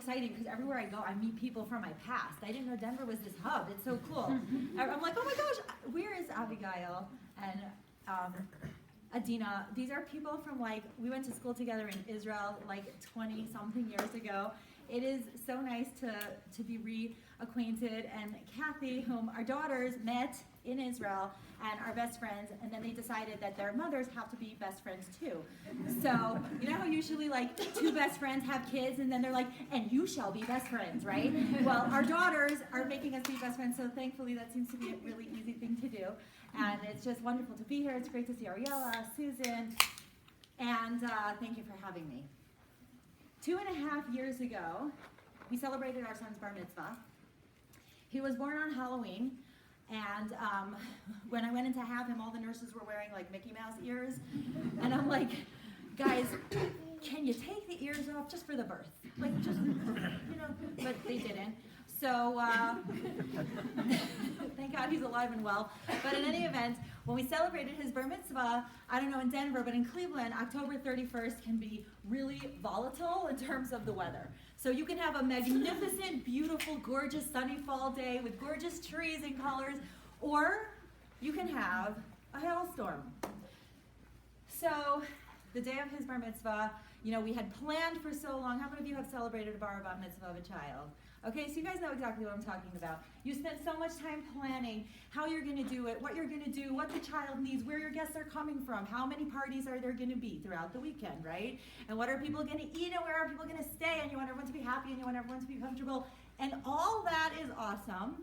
exciting because everywhere I go, I meet people from my past. I didn't know Denver was this hub. It's so cool. I'm like, oh my gosh, where is Abigail and Adina? These are people from we went to school together in Israel 20-something years ago. It is so nice to be reacquainted. And Kathy, whom our daughters met in Israel and are best friends, and then they decided that their mothers have to be best friends too. So, you know how usually two best friends have kids and then they're like, and you shall be best friends, right? Well, our daughters are making us be best friends, so thankfully that seems to be a really easy thing to do. And it's just wonderful to be here. It's great to see Ariella, Susan, and thank you for having me. 2.5 years ago, we celebrated our son's bar mitzvah. He was born on Halloween, and when I went in to have him, all the nurses were wearing Mickey Mouse ears, and I'm like, guys, can you take the ears off just for the birth? But they didn't. So, thank God he's alive and well. But in any event, when we celebrated his bar mitzvah, I don't know in Denver, but in Cleveland, October 31st can be really volatile in terms of the weather. So you can have a magnificent, beautiful, gorgeous, sunny fall day with gorgeous trees and colors, or you can have a hailstorm. So the day of his bar mitzvah, we had planned for so long. How many of you have celebrated a bar mitzvah of a child? Okay, so you guys know exactly what I'm talking about. You spent so much time planning how you're going to do it, what you're going to do, what the child needs, where your guests are coming from, how many parties are there going to be throughout the weekend, right? And what are people going to eat and where are people going to stay, and you want everyone to be happy and you want everyone to be comfortable. And all that is awesome,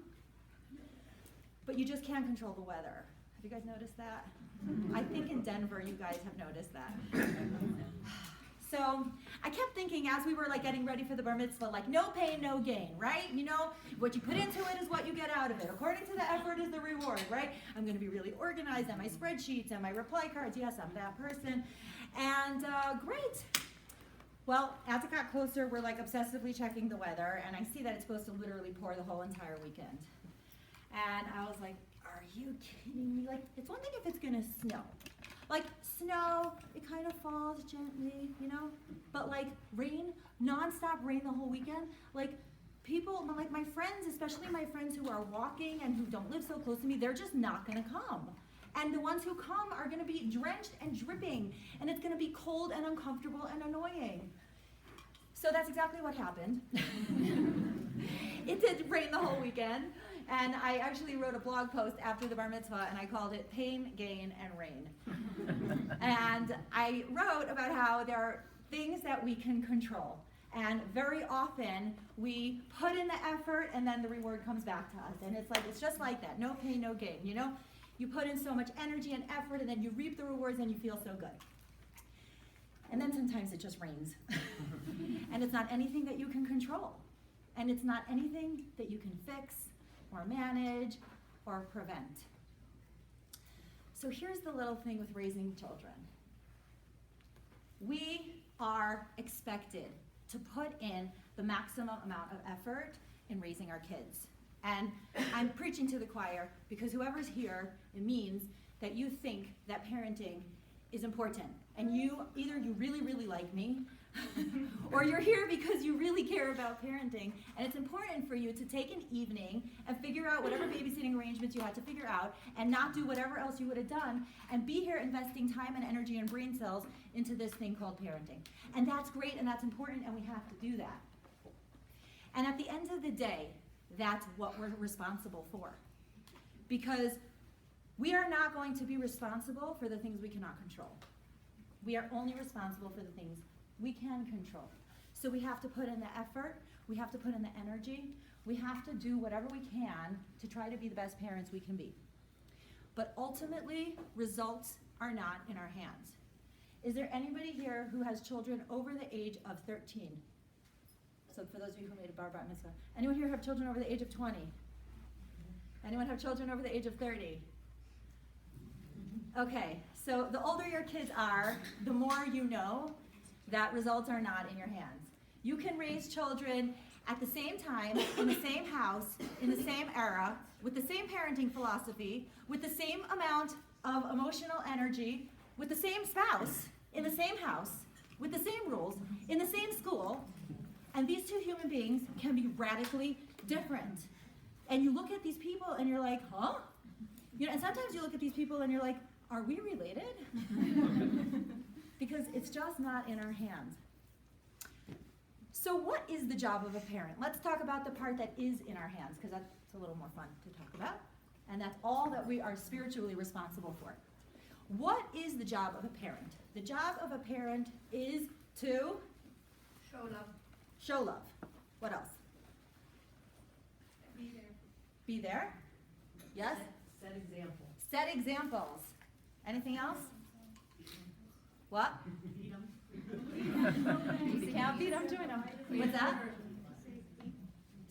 but you just can't control the weather. Have you guys noticed that? I think in Denver you guys have noticed that. So I kept thinking as we were getting ready for the bar mitzvah, no pain, no gain, right? What you put into it is what you get out of it. According to the effort is the reward, right? I'm going to be really organized on my spreadsheets and my reply cards. Yes, I'm that person. And great. Well, as it got closer, we're obsessively checking the weather, and I see that it's supposed to literally pour the whole entire weekend. And I was like, are you kidding me? It's one thing if it's going to snow. Snow, it kind of falls gently, but rain, nonstop rain the whole weekend, people, my friends, especially my friends who are walking and who don't live so close to me, they're just not going to come. And the ones who come are going to be drenched and dripping, and it's going to be cold and uncomfortable and annoying. So that's exactly what happened. It did rain the whole weekend. And I actually wrote a blog post after the bar mitzvah, and I called it Pain, Gain, and Rain. And I wrote about how there are things that we can control. And very often, we put in the effort, and then the reward comes back to us. And it's just like that. No pain, no gain, You put in so much energy and effort, and then you reap the rewards, and you feel so good. And then sometimes it just rains. And it's not anything that you can control. And it's not anything that you can fix, or manage, or prevent. So here's the little thing with raising children. We are expected to put in the maximum amount of effort in raising our kids. And I'm preaching to the choir because whoever's here, it means that you think that parenting is important. And either you really, really like me, or you're here because you really care about parenting, and it's important for you to take an evening and figure out whatever babysitting arrangements you had to figure out and not do whatever else you would have done and be here investing time and energy and brain cells into this thing called parenting. And that's great and that's important and we have to do that. And at the end of the day, that's what we're responsible for. Because we are not going to be responsible for the things we cannot control. We are only responsible for the things we can control. So we have to put in the effort, we have to put in the energy, we have to do whatever we can to try to be the best parents we can be. But ultimately, results are not in our hands. Is there anybody here who has children over the age of 13? So for those of you who made a bar mitzvah. Anyone here have children over the age of 20? Anyone have children over the age of 30? Okay, so the older your kids are, the more you know that results are not in your hands. You can raise children at the same time, in the same house, in the same era, with the same parenting philosophy, with the same amount of emotional energy, with the same spouse, in the same house, with the same rules, in the same school, And these two human beings can be radically different. And you look at these people and you're like, huh? You know, and sometimes you look at these people and you're like, are we related? Because it's just not in our hands. So what is the job of a parent? Let's talk about the part that is in our hands, because that's a little more fun to talk about. And that's all that we are spiritually responsible for. What is the job of a parent? The job of a parent is to Show love. show love. What else? Be there. Be there. Yes? Set example. Set examples. Anything else? What? Beat 'em. You can't beat them, doing them. What's that?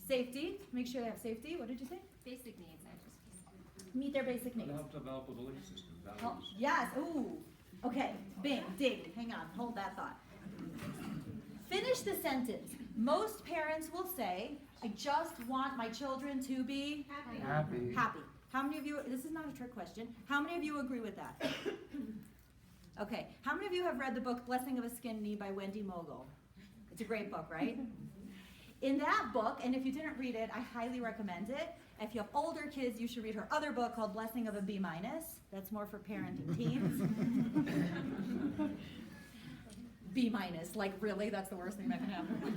Safety. Make sure they have safety. What did you say? Basic needs, I just. Meet their basic needs. Help develop a belief system, Oh, values. yes. Ooh. Okay. Bing. Dig. Hang on. Hold that thought. Finish the sentence. Most parents will say, I just want my children to be Happy. happy. How many of you, this is not a trick question, how many of you agree with that? Okay. How many of you have read the book Blessing of a Skinny by Wendy Mogul? It's a great book, right? In that book, and if you didn't read it, I highly recommend it. If you have older kids, you should read her other book called Blessing of a B-. That's more for parenting teens. B-, like really, that's the worst thing that can happen.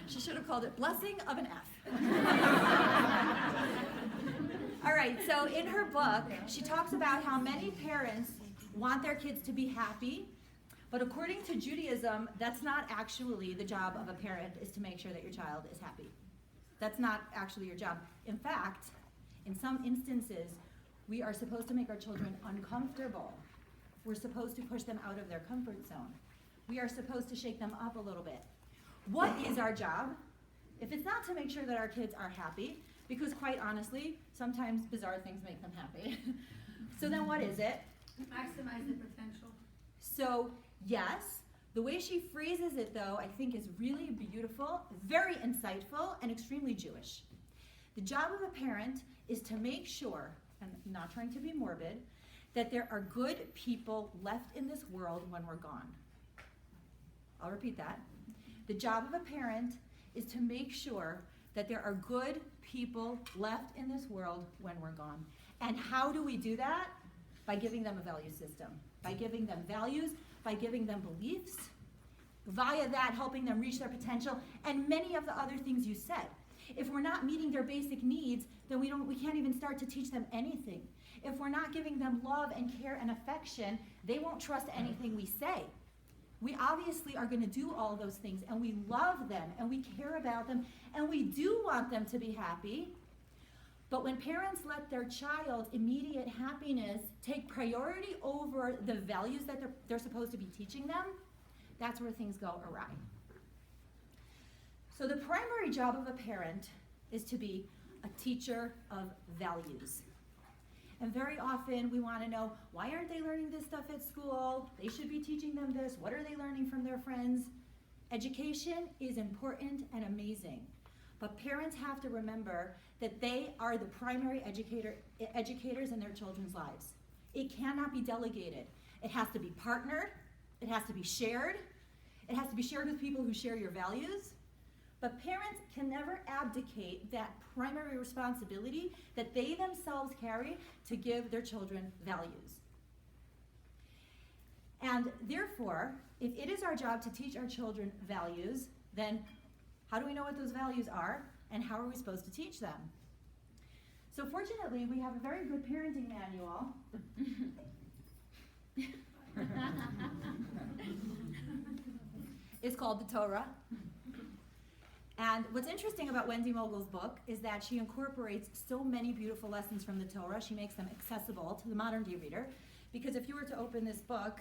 She should have called it Blessing of an F. All right, so in her book, she talks about how many parents want their kids to be happy, but according to Judaism, that's not actually the job of a parent, is to make sure that your child is happy. That's not actually your job. In fact, in some instances, we are supposed to make our children uncomfortable. We're supposed to push them out of their comfort zone. We are supposed to shake them up a little bit. What is our job? If it's not to make sure that our kids are happy, because quite honestly, sometimes bizarre things make them happy. So then what is it? Maximize the potential. So yes, the way she phrases it though, I think is really beautiful, very insightful, and extremely Jewish. The job of a parent is to make sure, and I'm not trying to be morbid, that there are good people left in this world when we're gone. I'll repeat that. The job of a parent is to make sure that there are good people left in this world when we're gone. And how do we do that? By giving them a value system, by giving them values, by giving them beliefs, via that helping them reach their potential, and many of the other things you said. If we're not meeting their basic needs, then we can't even start to teach them anything. If we're not giving them love and care and affection, they won't trust anything we say. We obviously are going to do all those things, and we love them, and we care about them, and we do want them to be happy. But when parents let their child's immediate happiness take priority over the values that they're supposed to be teaching them, that's where things go awry. So the primary job of a parent is to be a teacher of values. And very often we want to know, why aren't they learning this stuff at school? They should be teaching them this. What are they learning from their friends? Education is important and amazing. But parents have to remember that they are the primary educators in their children's lives. It cannot be delegated. It has to be partnered. It has to be shared. It has to be shared with people who share your values. But parents can never abdicate that primary responsibility that they themselves carry to give their children values. And therefore, if it is our job to teach our children values, then how do we know what those values are, and how are we supposed to teach them? So fortunately, we have a very good parenting manual. It's called the Torah. And what's interesting about Wendy Mogul's book is that she incorporates so many beautiful lessons from the Torah. She makes them accessible to the modern day reader. Because if you were to open this book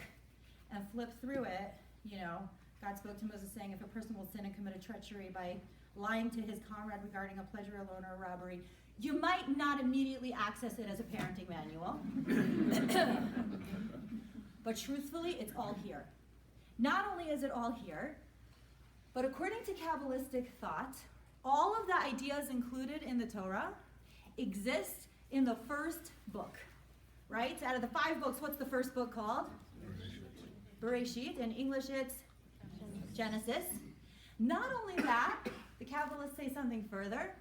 and flip through it, you know, God spoke to Moses saying, if a person will sin and commit a treachery by lying to his comrade regarding a pleasure, a loan, or a robbery, you might not immediately access it as a parenting manual. But truthfully, it's all here. Not only is it all here, but according to Kabbalistic thought, all of the ideas included in the Torah exist in the first book, right? Out of the 5 books, what's the first book called? Bereshit. In English, it's Genesis. Not only that, the Kabbalists say something further.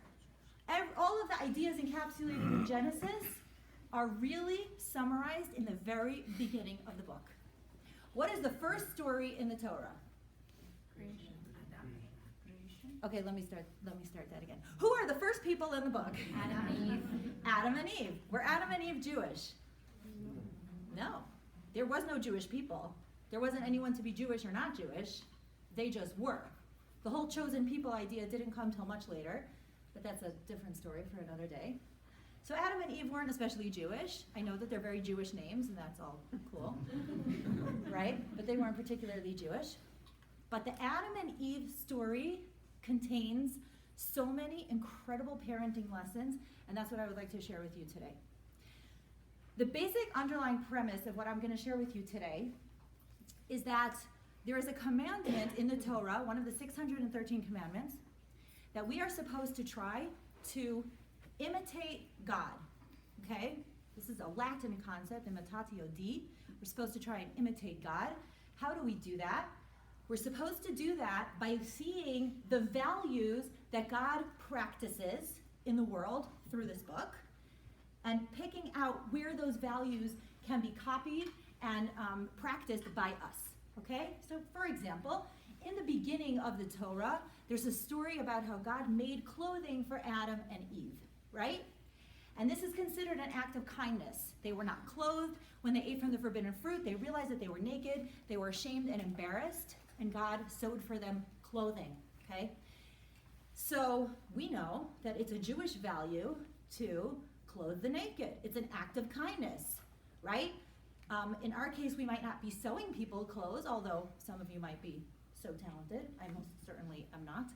All of the ideas encapsulated in Genesis are really summarized in the very beginning of the book. What is the first story in the Torah? Creation. Okay, let me start that again. Who are the first people in the book? Adam and Eve. Adam and Eve. Were Adam and Eve Jewish? No. There was no Jewish people. There wasn't anyone to be Jewish or not Jewish. They just were. The whole chosen people idea didn't come till much later, but that's a different story for another day. So Adam and Eve weren't especially Jewish. I know that they're very Jewish names, and that's all cool, right? But they weren't particularly Jewish. But the Adam and Eve story contains so many incredible parenting lessons, and that's what I would like to share with you today. The basic underlying premise of what I'm going to share with you today is that there is a commandment in the Torah, one of the 613 commandments, that we are supposed to try to imitate God. Okay? This is a Latin concept, imitatio Dei. We're supposed to try and imitate God. How do we do that? We're supposed to do that by seeing the values that God practices in the world through this book and picking out where those values can be copied and practiced by us. Okay? So, for example, in the beginning of the Torah, there's a story about how God made clothing for Adam and Eve, right? And this is considered an act of kindness. They were not clothed. When they ate from the forbidden fruit, they realized that they were naked, they were ashamed and embarrassed, and God sewed for them clothing, okay? So we know that it's a Jewish value to clothe the naked. It's an act of kindness, right? In our case, we might not be sewing people clothes, although some of you might be so talented. I most certainly am not.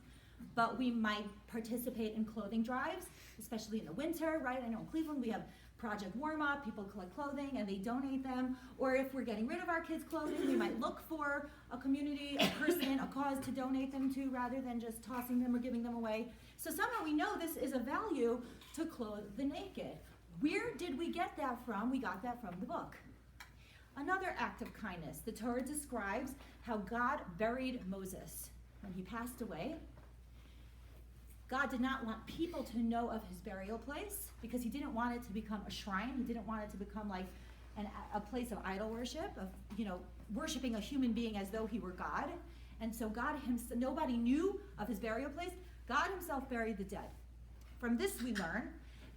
But we might participate in clothing drives, especially in the winter, right? I know in Cleveland we have Project Warm Up, people collect clothing and they donate them. Or if we're getting rid of our kids' clothing, we might look for a community, a person, a cause to donate them to rather than just tossing them or giving them away. So somehow we know this is a value to clothe the naked. Where did we get that from? We got that from the book. Another act of kindness. The Torah describes how God buried Moses when he passed away. God did not want people to know of his burial place because he didn't want it to become a shrine. He didn't want it to become like a place of idol worship, of worshiping a human being as though he were God. And so God himself, nobody knew of his burial place. God himself buried the dead. From this we learn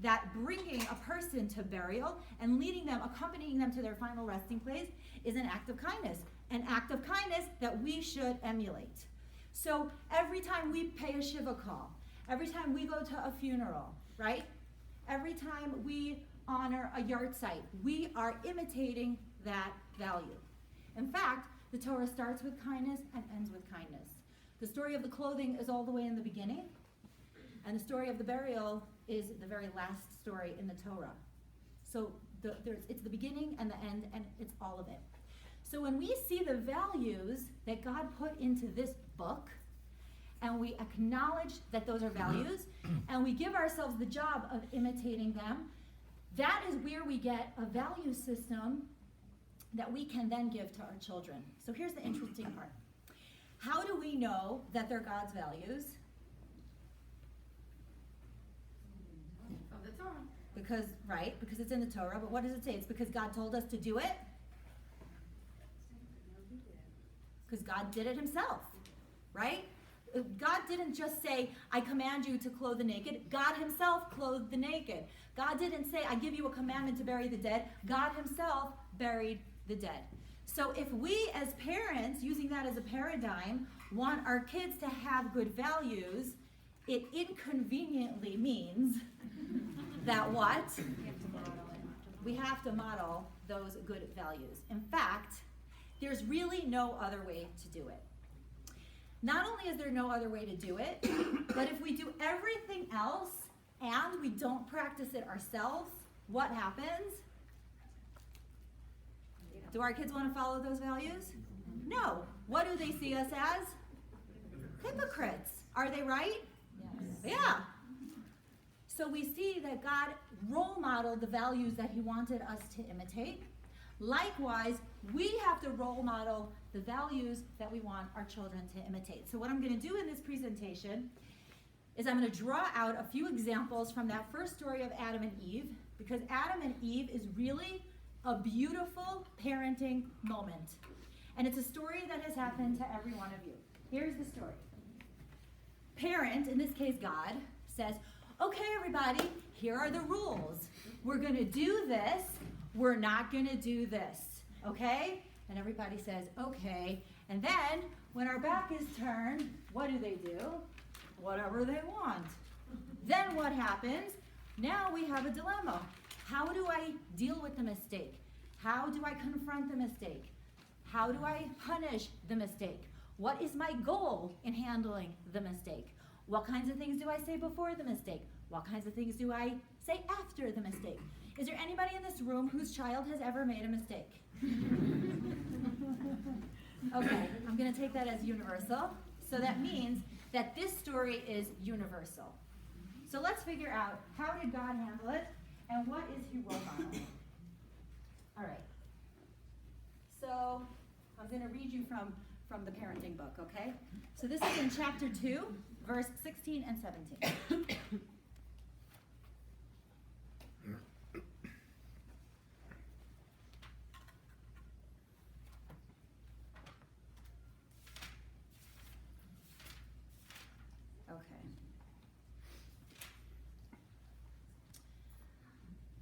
that bringing a person to burial and leading them, accompanying them to their final resting place is an act of kindness that we should emulate. So every time we pay a Shiva call, every time we go to a funeral, right? Every time we honor a yard site, we are imitating that value. In fact, the Torah starts with kindness and ends with kindness. The story of the clothing is all the way in the beginning, and the story of the burial is the very last story in the Torah. So it's the beginning and the end, and it's all of it. So when we see the values that God put into this book, and we acknowledge that those are values, and we give ourselves the job of imitating them, that is where we get a value system that we can then give to our children. So here's the interesting part. How do we know that they're God's values? Of the Torah. Because it's in the Torah, but what does it say? It's because God told us to do it? Because God did it himself, right? God didn't just say, I command you to clothe the naked. God himself clothed the naked. God didn't say, I give you a commandment to bury the dead. God himself buried the dead. So if we as parents, using that as a paradigm, want our kids to have good values, it inconveniently means that what? We have to model those good values. In fact, there's really no other way to do it. Not only is there no other way to do it, but if we do everything else and we don't practice it ourselves, what happens? Do our kids want to follow those values? No. What do they see us as? Hypocrites. Are they right? Yes. Yeah. So we see that God role modeled the values that he wanted us to imitate Likewise, we have to role model the values that we want our children to imitate. So what I'm going to do in this presentation is I'm going to draw out a few examples from that first story of Adam and Eve, because Adam and Eve is really a beautiful parenting moment. And it's a story that has happened to every one of you. Here's the story. Parent, in this case God, says, okay, everybody, here are the rules. We're going to do this. We're not going to do this. Okay? And everybody says, okay. And then, when our back is turned, what do? Whatever they want. Then what happens? Now we have a dilemma. How do I deal with the mistake? How do I confront the mistake? How do I punish the mistake? What is my goal in handling the mistake? What kinds of things do I say before the mistake? What kinds of things do I say after the mistake? Is there anybody in this room whose child has ever made a mistake? Okay, I'm going to take that as universal. So that means that this story is universal. So let's figure out, how did God handle it, and what is he role modeling? All right. So I'm going to read you from the parenting book, okay? So this is in chapter 2, verse 16 and 17.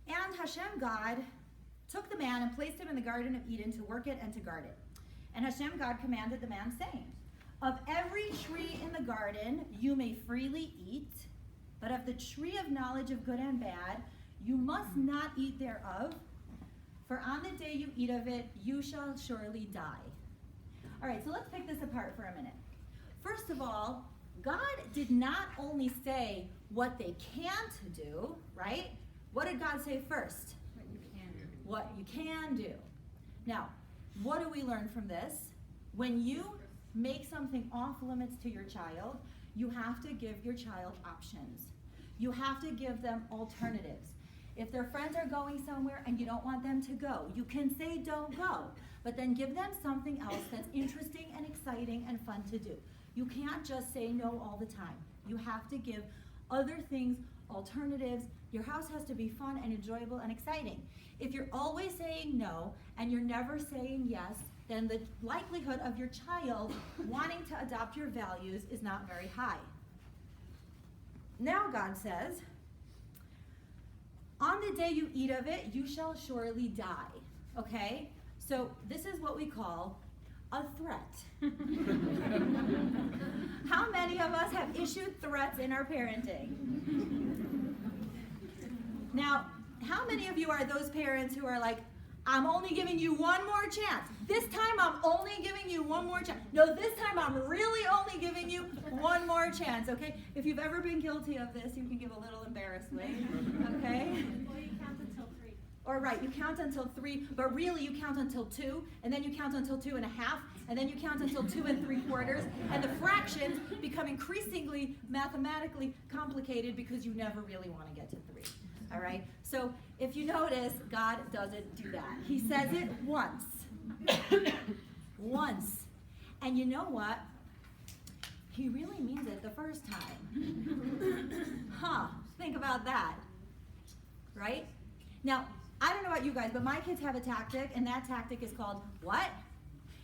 And Hashem God took the man and placed him in the Garden of Eden to work it and to guard it. And Hashem God commanded the man, saying, of every tree in the garden you may freely eat, but of the tree of knowledge of good and bad you must not eat thereof, for on the day you eat of it you shall surely die. All right, so let's pick this apart for a minute. First of all, God did not only say what they can't do, right? What did God say first? What you can do. Now, what do we learn from this? When you make something off limits to your child, you have to give your child options. You have to give them alternatives. If their friends are going somewhere and you don't want them to go, you can say don't go, but then give them something else that's interesting and exciting and fun to do. You can't just say no all the time. You have to give other things, alternatives. Your house has to be fun and enjoyable and exciting. If you're always saying no and you're never saying yes, then the likelihood of your child wanting to adopt your values is not very high. Now God says, on the day you eat of it, you shall surely die. Okay? So this is what we call a threat. How many of us have issued threats in our parenting? Now, how many of you are those parents who are like, I'm only giving you one more chance. This time I'm only giving you one more chance. No, this time I'm really only giving you one more chance, okay? If you've ever been guilty of this, you can give a little embarrassed wave, okay? Or you count until 3. Or right, you count until 3, but really you count until 2, and then you count until 2 and a half, and then you count until 2 3/4, and the fractions become increasingly mathematically complicated because you never really want to get to 3. All right? So if you notice, God doesn't do that. He says it once. Once. And you know what? He really means it the first time. Think about that. Right? Now, I don't know about you guys, but my kids have a tactic, and that tactic is called what?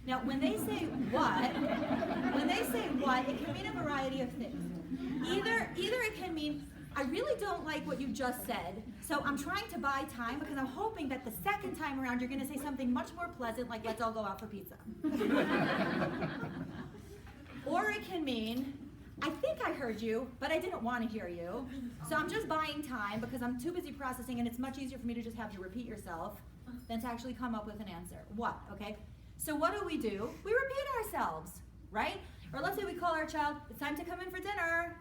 Now, when they say what, it can mean a variety of things. Either it can mean, I really don't like what you just said, so I'm trying to buy time because I'm hoping that the second time around you're going to say something much more pleasant, like let's all go out for pizza. Or it can mean, I think I heard you, but I didn't want to hear you, so I'm just buying time because I'm too busy processing, and it's much easier for me to just have you repeat yourself than to actually come up with an answer. What, okay? So what do? We repeat ourselves, right? Or let's say we call our child, it's time to come in for dinner,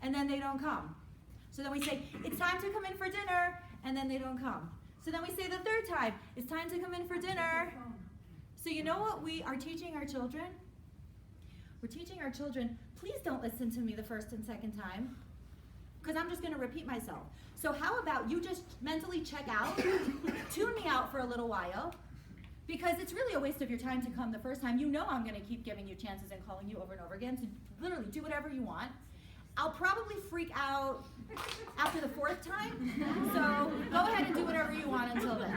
and then they don't come. So then we say, it's time to come in for dinner, and then they don't come. So then we say the third time, it's time to come in for dinner. So you know what we are teaching our children? We're teaching our children, please don't listen to me the first and second time, because I'm just going to repeat myself. So how about you just mentally check out, tune me out for a little while, Because it's really a waste of your time to come the first time. You know I'm going to keep giving you chances and calling you over and over again to literally do whatever you want. I'll probably freak out after the fourth time, so go ahead and do whatever you want until then.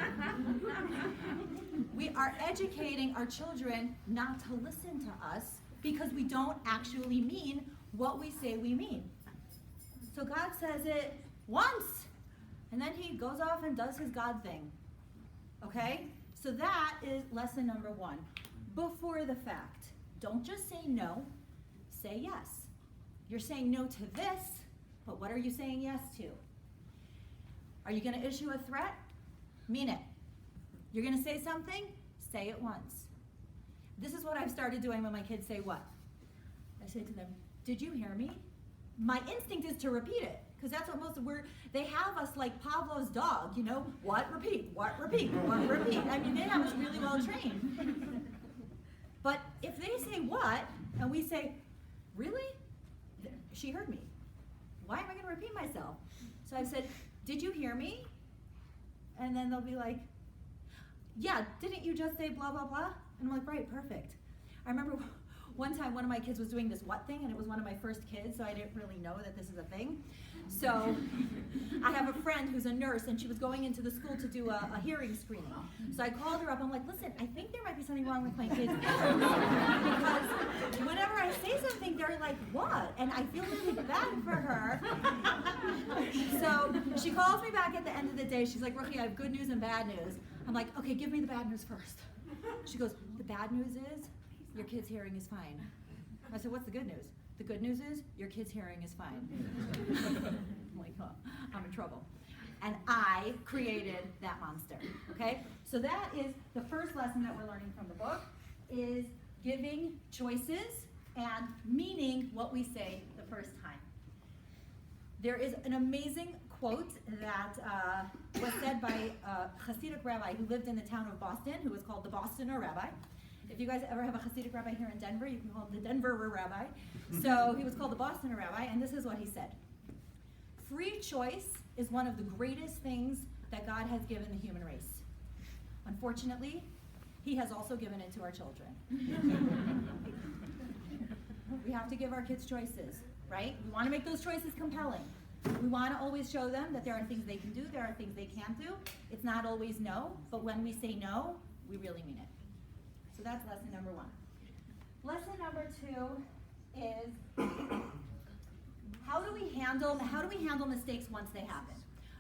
We are educating our children not to listen to us because we don't actually mean what we say we mean. So God says it once, and then he goes off and does his God thing. Okay? So that is lesson number 1. Before the fact. Don't just say no, say yes. You're saying no to this, but what are you saying yes to? Are you going to issue a threat? Mean it. You're going to say something? Say it once. This is what I've started doing when my kids say what? I say to them, did you hear me? My instinct is to repeat it, because that's what most of they have us like Pavlov's dog, you know, what, repeat, what, repeat, what, repeat. I mean, they have us really well trained. But if they say what, and we say, really? She heard me. Why am I going to repeat myself? So I said, did you hear me? And then they'll be like, yeah, didn't you just say blah, blah, blah? And I'm like, right, perfect. I remember one time one of my kids was doing this what thing, and it was one of my first kids, so I didn't really know that this is a thing. So I have a friend who's a nurse, and she was going into the school to do a hearing screening. So I called her up. I'm like, listen, I think there might be something wrong with my kids. Because whenever I say something, they're like, what? And I feel really bad for her. So she calls me back at the end of the day. She's like, Ruchi, I have good news and bad news. I'm like, okay, give me the bad news first. She goes, the bad news is your kid's hearing is fine. I said, what's the good news? The good news is your kid's hearing is fine. I'm like, oh, I'm in trouble. And I created that monster, okay? So that is the first lesson that we're learning from the book, is giving choices and meaning what we say the first time. There is an amazing quote that was said by a Hasidic rabbi who lived in the town of Boston, who was called the Bostoner Rabbi. If you guys ever have a Hasidic rabbi here in Denver, you can call him the Denver Rabbi. So he was called the Bostoner Rabbi, and this is what he said. Free choice is one of the greatest things that God has given the human race. Unfortunately, he has also given it to our children. We have to give our kids choices, right? We want to make those choices compelling. We want to always show them that there are things they can do, there are things they can't do. It's not always no, but when we say no, we really mean it. So that's lesson number 1. Lesson number 2 is how do we handle mistakes once they happen?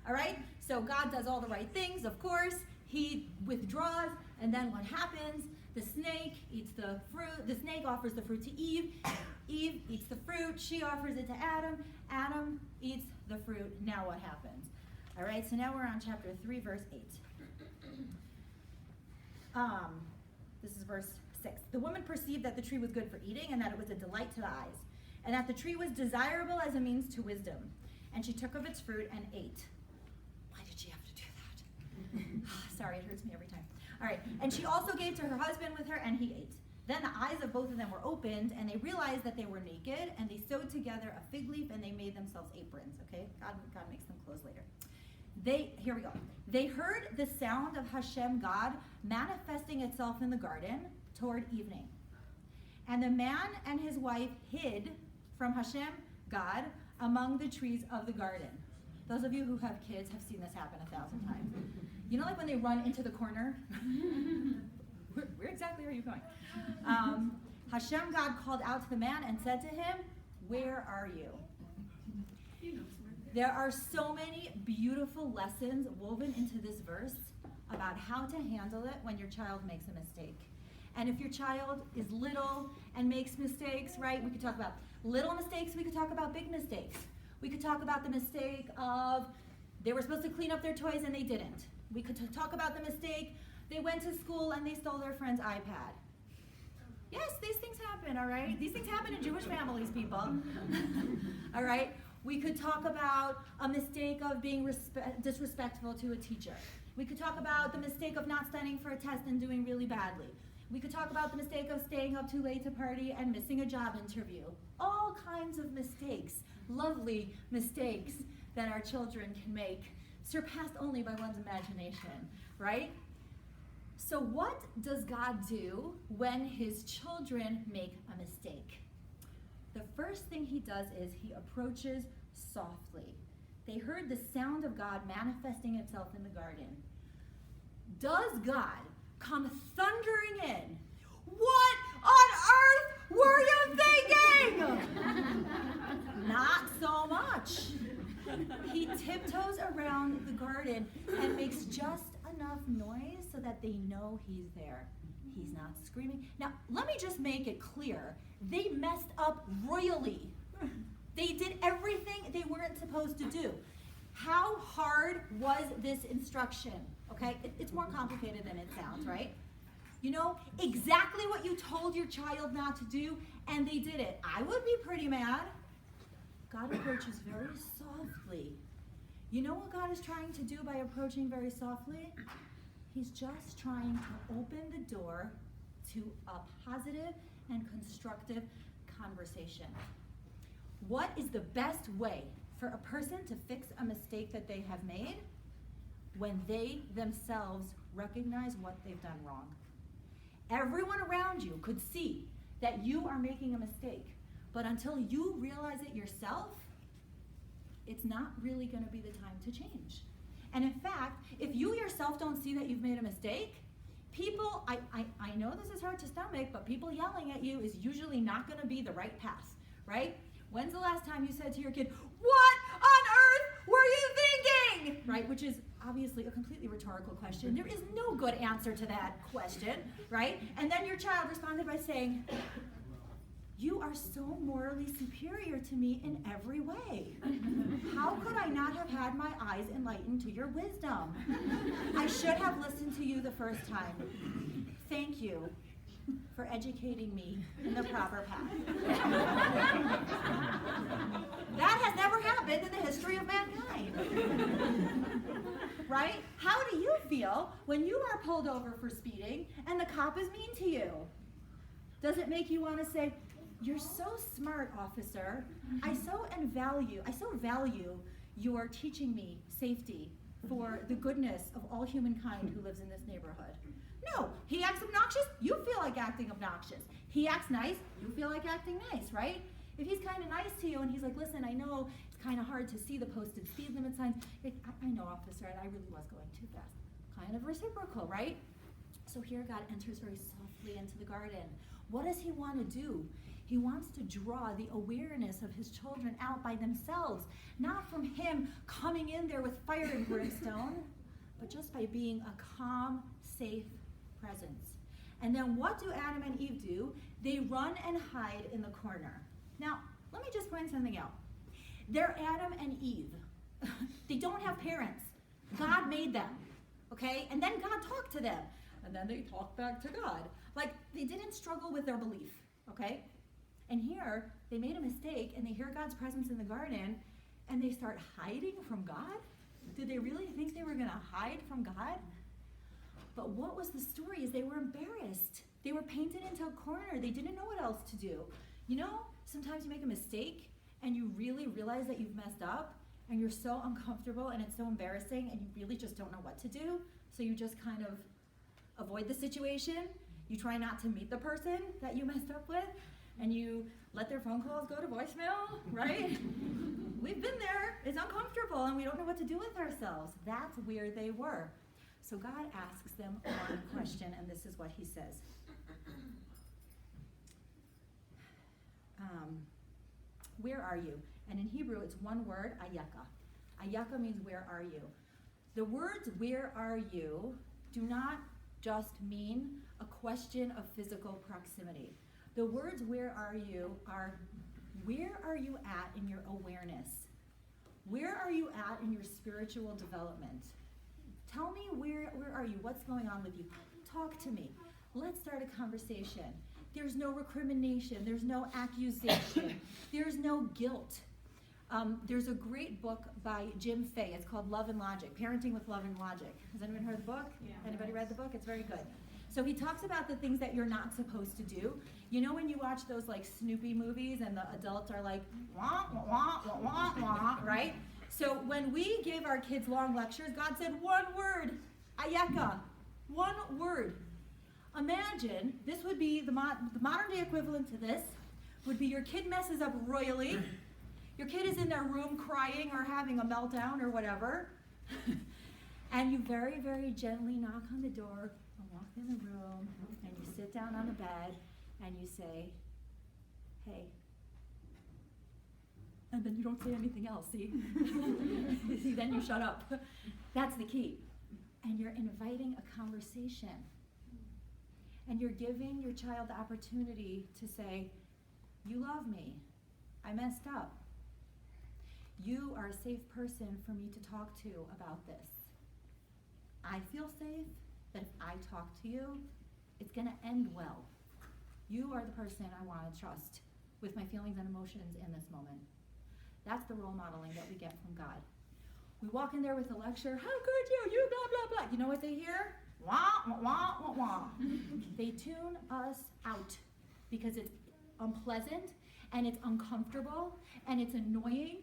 All right? So God does all the right things, of course. He withdraws, and then what happens? The snake eats the fruit. The snake offers the fruit to Eve. Eve eats the fruit. She offers it to Adam. Adam eats the fruit. Now what happens? All right, so now we're on chapter 3, verse 8. This is verse 6. The woman perceived that the tree was good for eating and that it was a delight to the eyes, and that the tree was desirable as a means to wisdom. And she took of its fruit and ate. Why did she have to do that? Sorry, it hurts me every time. All right. And she also gave to her husband with her, and he ate. Then the eyes of both of them were opened, and they realized that they were naked, and they sewed together a fig leaf, and they made themselves aprons. Okay? God makes them clothes later. Here we go. They heard the sound of Hashem, God, manifesting itself in the garden toward evening. And the man and his wife hid from Hashem, God, among the trees of the garden. Those of you who have kids have seen this happen 1,000 times. You know, like when they run into the corner? Where exactly are you going? Hashem, God, called out to the man and said to him, where are you? There are so many beautiful lessons woven into this verse about how to handle it when your child makes a mistake. And if your child is little and makes mistakes, right? We could talk about little mistakes. We could talk about big mistakes. We could talk about the mistake of they were supposed to clean up their toys and they didn't. We could talk about the mistake they went to school and they stole their friend's iPad. Yes, these things happen, all right? These things happen in Jewish families, people. All right? We could talk about a mistake of being disrespectful to a teacher. We could talk about the mistake of not studying for a test and doing really badly. We could talk about the mistake of staying up too late to party and missing a job interview. All kinds of mistakes, lovely mistakes that our children can make, surpassed only by one's imagination, right? So what does God do when his children make a mistake? The first thing he does is he approaches softly. They heard the sound of God manifesting itself in the garden. Does God come thundering in? What on earth were you thinking? Not so much. He tiptoes around the garden and makes just enough noise so that they know he's there. He's not screaming. Now, let me just make it clear. They messed up royally. They did everything they weren't supposed to do. How hard was this instruction? Okay, it's more complicated than it sounds, right? You know, exactly what you told your child not to do, and they did it. I would be pretty mad. God approaches very softly. You know what God is trying to do by approaching very softly? He's just trying to open the door to a positive and constructive conversation. What is the best way for a person to fix a mistake that they have made? When they themselves recognize what they've done wrong. Everyone around you could see that you are making a mistake, but until you realize it yourself, it's not really going to be the time to change. And in fact, if you yourself don't see that you've made a mistake, people, I know this is hard to stomach, but people yelling at you is usually not going to be the right path, right? When's the last time you said to your kid, "What on earth were you thinking?" Right? Which is obviously a completely rhetorical question. There is no good answer to that question, right? And then your child responded by saying, "You are so morally superior to me in every way. How could I not have had my eyes enlightened to your wisdom? I should have listened to you the first time. Thank you for educating me in the proper path." That has never happened in the history of mankind. Right? How do you feel when you are pulled over for speeding and the cop is mean to you? Does it make you want to say, "You're so smart, officer. I so value your teaching me safety for the goodness of all humankind who lives in this neighborhood"? No, he acts obnoxious, you feel like acting obnoxious. He acts nice, you feel like acting nice, right? If he's kind of nice to you and he's like, "Listen, I know it's kind of hard to see the posted speed limit signs. I know, officer, and I really was going too fast." Kind of reciprocal, right? So here God enters very softly into the garden. What does he want to do? He wants to draw the awareness of his children out by themselves, not from him coming in there with fire and brimstone, but just by being a calm, safe presence. And then what do Adam and Eve do? They run and hide in the corner. Now, let me just point something out. They're Adam and Eve. They don't have parents. God made them, okay? And then God talked to them. And then they talked back to God. Like, they didn't struggle with their belief, okay? And here, they made a mistake, and they hear God's presence in the garden, and they start hiding from God? Did they really think they were going to hide from God? But what was the story is they were embarrassed. They were painted into a corner. They didn't know what else to do. You know, sometimes you make a mistake, and you really realize that you've messed up, and you're so uncomfortable, and it's so embarrassing, and you really just don't know what to do, so you just kind of avoid the situation. You try not to meet the person that you messed up with, and you let their phone calls go to voicemail, right? We've been there. It's uncomfortable, and we don't know what to do with ourselves. That's where they were. So God asks them one question, and this is what he says. Where are you? And in Hebrew, it's one word, ayaka. Ayaka means where are you? The words where are you do not just mean a question of physical proximity. The words where are you are where are you at in your awareness? Where are you at in your spiritual development? Tell me where are you? What's going on with you? Talk to me. Let's start a conversation. There's no recrimination. There's no accusation. There's no guilt. There's a great book by Jim Fay. It's called Love and Logic, Parenting with Love and Logic. Has anyone heard the book? Yeah. Anybody read the book? It's very good. So he talks about the things that you're not supposed to do. You know when you watch those like Snoopy movies and the adults are like, wah, wah, wah, wah, wah, right? So when we give our kids long lectures, God said one word, ayeka. One word. Imagine, this would be the modern day equivalent to this, would be your kid messes up royally. Your kid is in their room crying or having a meltdown or whatever. And you very, very gently knock on the door and walk in the room and you sit down on the bed and you say, hey. And then you don't say anything else, see? See, then you shut up. That's the key. And you're inviting a conversation. And you're giving your child the opportunity to say, you love me. I messed up. You are a safe person for me to talk to about this. I feel safe that if I talk to you, it's going to end well. You are the person I want to trust with my feelings and emotions in this moment. That's the role modeling that we get from God. We walk in there with a lecture, how could you blah, blah, blah. You know what they hear? Wah, wah, wah, wah, wah. They tune us out because it's unpleasant and it's uncomfortable and it's annoying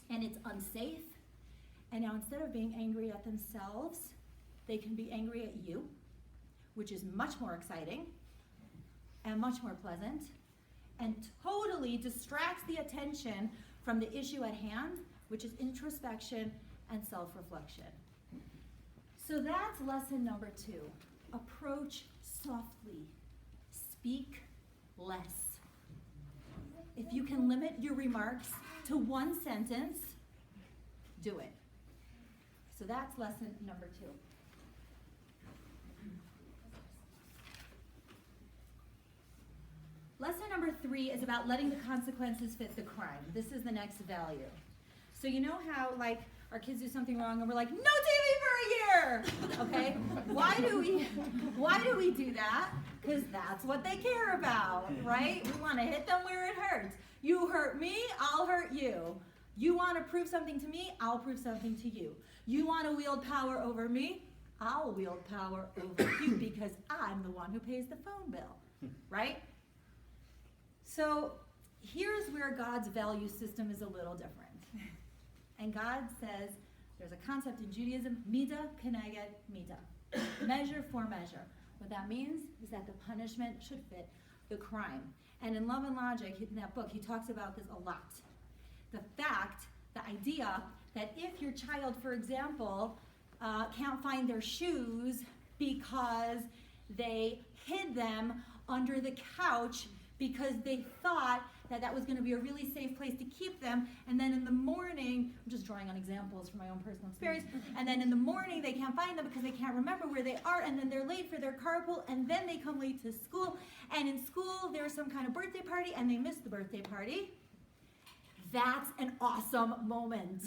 and it's unsafe. And now instead of being angry at themselves, they can be angry at you, which is much more exciting and much more pleasant and totally distracts the attention from the issue at hand, which is introspection and self-reflection. So that's lesson number 2. Approach softly. Speak less. If you can limit your remarks to one sentence, do it. So that's lesson number 2. Lesson number 3 is about letting the consequences fit the crime. This is the next value. So you know how, like, our kids do something wrong and we're like, no TV for a year! Okay? Why do we do that? Because that's what they care about, right? We want to hit them where it hurts. You hurt me, I'll hurt you. You want to prove something to me, I'll prove something to you. You want to wield power over me, I'll wield power over you because I'm the one who pays the phone bill, right? So here's where God's value system is a little different. And God says there's a concept in Judaism, mida keneged mida, measure for measure. What that means is that the punishment should fit the crime. And in Love and Logic, in that book, he talks about this a lot. The idea that if your child, for example, can't find their shoes because they hid them under the couch because they thought that was going to be a really safe place to keep them, and then in the morning, I'm just drawing on examples from my own personal experience, and then in the morning they can't find them because they can't remember where they are, and then they're late for their carpool, and then they come late to school, and in school there's some kind of birthday party, and they miss the birthday party. That's an awesome moment.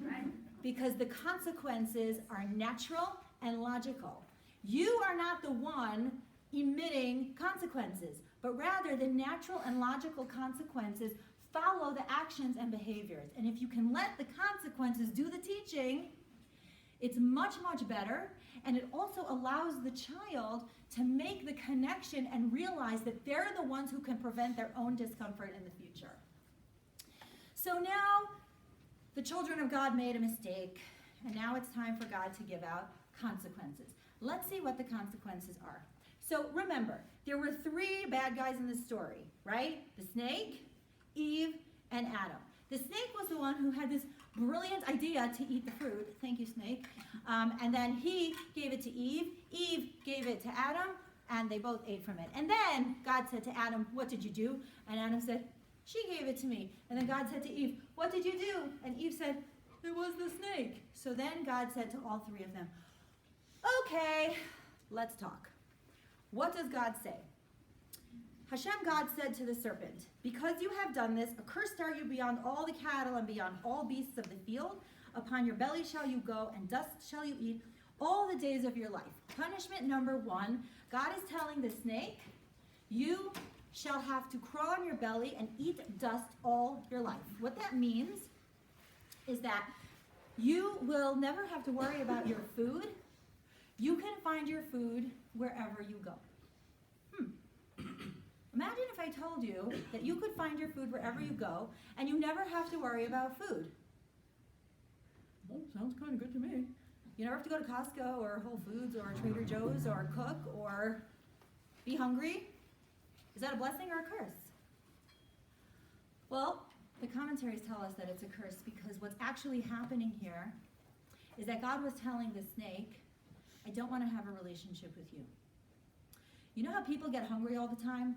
Right? Because the consequences are natural and logical. You are not the one emitting consequences, but rather the natural and logical consequences follow the actions and behaviors. And if you can let the consequences do the teaching, it's much, much better. And it also allows the child to make the connection and realize that they're the ones who can prevent their own discomfort in the future. So now the children of God made a mistake, and now it's time for God to give out consequences. Let's see what the consequences are. So remember, there were 3 bad guys in the story, right? The snake, Eve, and Adam. The snake was the one who had this brilliant idea to eat the fruit. Thank you, snake. And then he gave it to Eve. Eve gave it to Adam, and they both ate from it. And then God said to Adam, what did you do? And Adam said, she gave it to me. And then God said to Eve, what did you do? And Eve said, it was the snake. So then God said to all 3 of them, okay, let's talk. What does God say? Hashem God said to the serpent, because you have done this, accursed are you beyond all the cattle and beyond all beasts of the field. Upon your belly shall you go, and dust shall you eat all the days of your life. Punishment number 1, God is telling the snake, you shall have to crawl on your belly and eat dust all your life. What that means is that you will never have to worry about your food. You can find your food wherever you go. Imagine if I told you that you could find your food wherever you go and you never have to worry about food. Well, sounds kind of good to me. You never have to go to Costco or Whole Foods or Trader Joe's or cook or be hungry. Is that a blessing or a curse? Well, the commentaries tell us that it's a curse because what's actually happening here is that God was telling the snake, I don't want to have a relationship with you. You know how people get hungry all the time?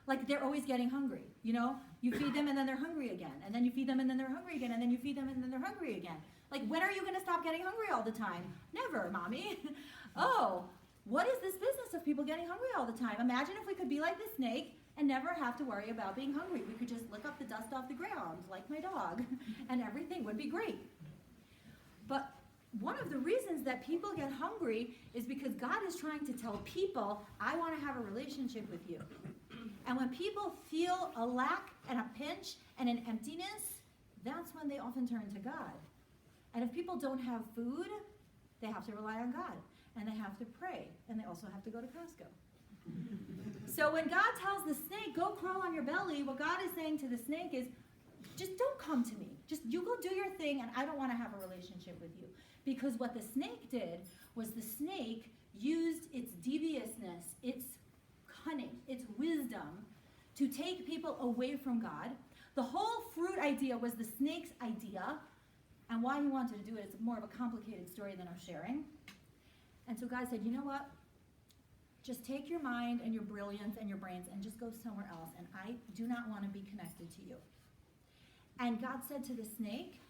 Like they're always getting hungry, you know? You feed them and then they're hungry again. And then you feed them and then they're hungry again. And then you feed them and then they're hungry again. Like when are you going to stop getting hungry all the time? Never, mommy. Oh, what is this business of people getting hungry all the time? Imagine if we could be like the snake and never have to worry about being hungry. We could just lick up the dust off the ground like my dog and everything would be great. But one of the reasons that people get hungry is because God is trying to tell people, I want to have a relationship with you. And when people feel a lack and a pinch and an emptiness, that's when they often turn to God. And if people don't have food, they have to rely on God. And they have to pray. And they also have to go to Costco. So when God tells the snake, go crawl on your belly, what God is saying to the snake is, just don't come to me. Just you go do your thing, and I don't want to have a relationship with you. Because what the snake did was the snake used its deviousness, its cunning, its wisdom to take people away from God. The whole fruit idea was the snake's idea, and why he wanted to do it is more of a complicated story than I'm sharing. And so God said, you know what? Just take your mind and your brilliance and your brains and just go somewhere else, and I do not want to be connected to you. And God said to the snake,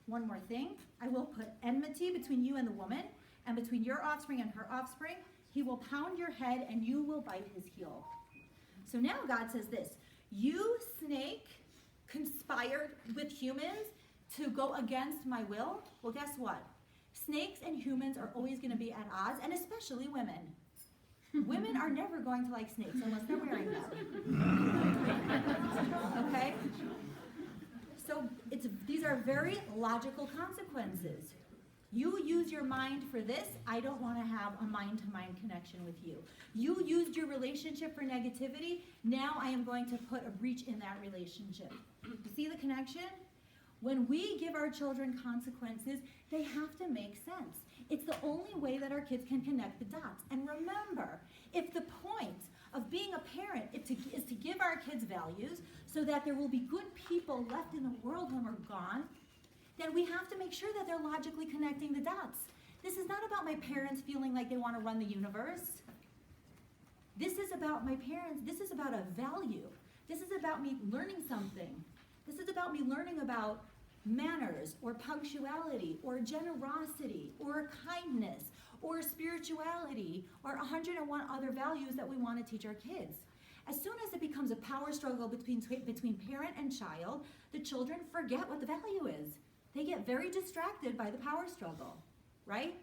one more thing, I will put enmity between you and the woman, and between your offspring and her offspring. He will pound your head, and you will bite his heel. So now God says this, you, snake, conspired with humans to go against my will. Well, guess what? Snakes and humans are always going to be at odds, and especially women. Women are never going to like snakes unless they're wearing them. Okay? So these are very logical consequences. You use your mind for this. I don't want to have a mind-to-mind connection with you. You used your relationship for negativity. Now I am going to put a breach in that relationship. You see the connection? When we give our children consequences, they have to make sense. It's the only way that our kids can connect the dots. And remember, if the point of being a parent is to give our kids values so that there will be good people left in the world when we're gone, then we have to make sure that they're logically connecting the dots. This is not about my parents feeling like they want to run the universe. This is about my parents. This is about a value. This is about me learning something. This is about me learning about manners or punctuality or generosity or kindness or spirituality or 101 other values that we want to teach our kids. As soon as it becomes a power struggle between parent and child, the children forget what the value is. They get very distracted by the power struggle, right?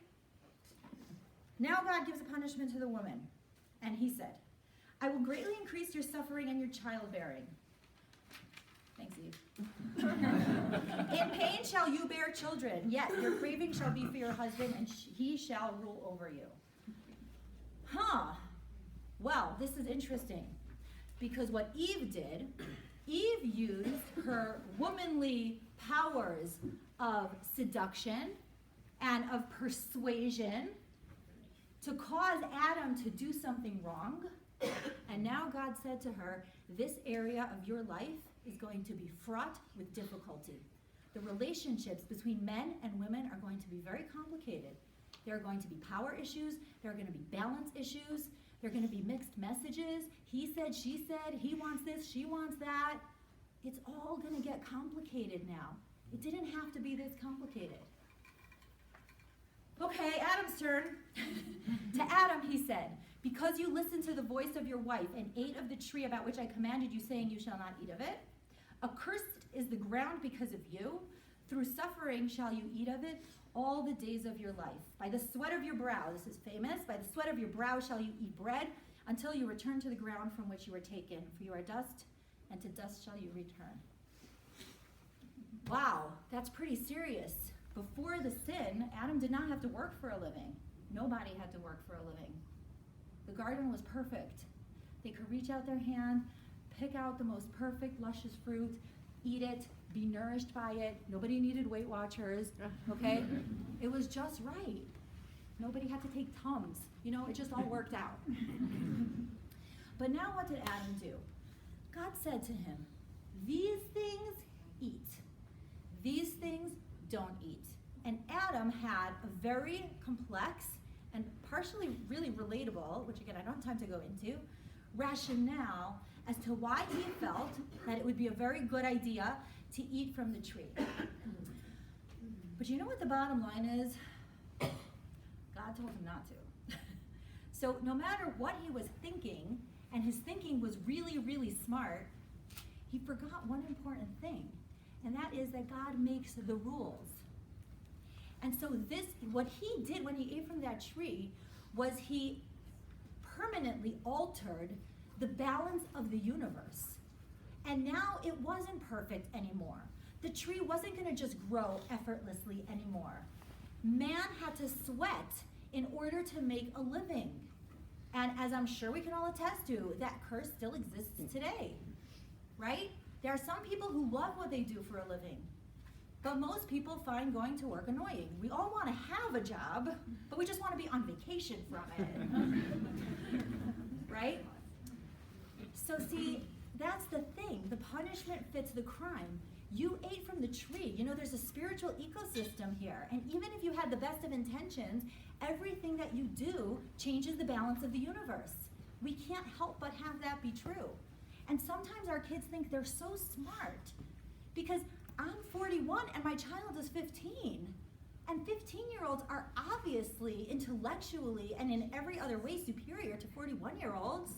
Now God gives a punishment to the woman, and he said, I will greatly increase your suffering and your childbearing. Thanks, Eve. In pain shall you bear children. Yes, your craving shall be for your husband, and he shall rule over you. Well, this is interesting, because what Eve did, Eve used her womanly powers of seduction and of persuasion to cause Adam to do something wrong. And now God said to her, this area of your life is going to be fraught with difficulty. The relationships between men and women are going to be very complicated. There are going to be power issues. There are going to be balance issues. There are going to be mixed messages. He said, she said, he wants this, she wants that. It's all going to get complicated now. It didn't have to be this complicated. Okay, Adam's turn. To Adam, he said, because you listened to the voice of your wife and ate of the tree about which I commanded you, saying you shall not eat of it, accursed is the ground because of you. Through suffering shall you eat of it all the days of your life. By the sweat of your brow, this is famous, by the sweat of your brow shall you eat bread until you return to the ground from which you were taken. For you are dust, and to dust shall you return. Wow, that's pretty serious. Before the sin, Adam did not have to work for a living. Nobody had to work for a living. The garden was perfect. They could reach out their hand, pick out the most perfect, luscious fruit, eat it, be nourished by it. Nobody needed Weight Watchers, okay? It was just right. Nobody had to take Tums. You know, it just all worked out. But now what did Adam do? God said to him, these things eat. These things don't eat. And Adam had a very complex and partially really relatable, which again I don't have time to go into, rationale as to why he felt that it would be a very good idea to eat from the tree. But you know what the bottom line is? God told him not to. So no matter what he was thinking, and his thinking was really, really smart, he forgot one important thing, and that is that God makes the rules. And so what he did when he ate from that tree was he permanently altered the balance of the universe. And now it wasn't perfect anymore. The tree wasn't going to just grow effortlessly anymore. Man had to sweat in order to make a living. And as I'm sure we can all attest to, that curse still exists today, right? There are some people who love what they do for a living, but most people find going to work annoying. We all want to have a job, but we just want to be on vacation from it, right? So see, that's the thing. The punishment fits the crime. You ate from the tree. You know, there's a spiritual ecosystem here. And even if you had the best of intentions, everything that you do changes the balance of the universe. We can't help but have that be true. And sometimes our kids think they're so smart because I'm 41 and my child is 15. And 15-year-olds are obviously intellectually and in every other way superior to 41-year-olds.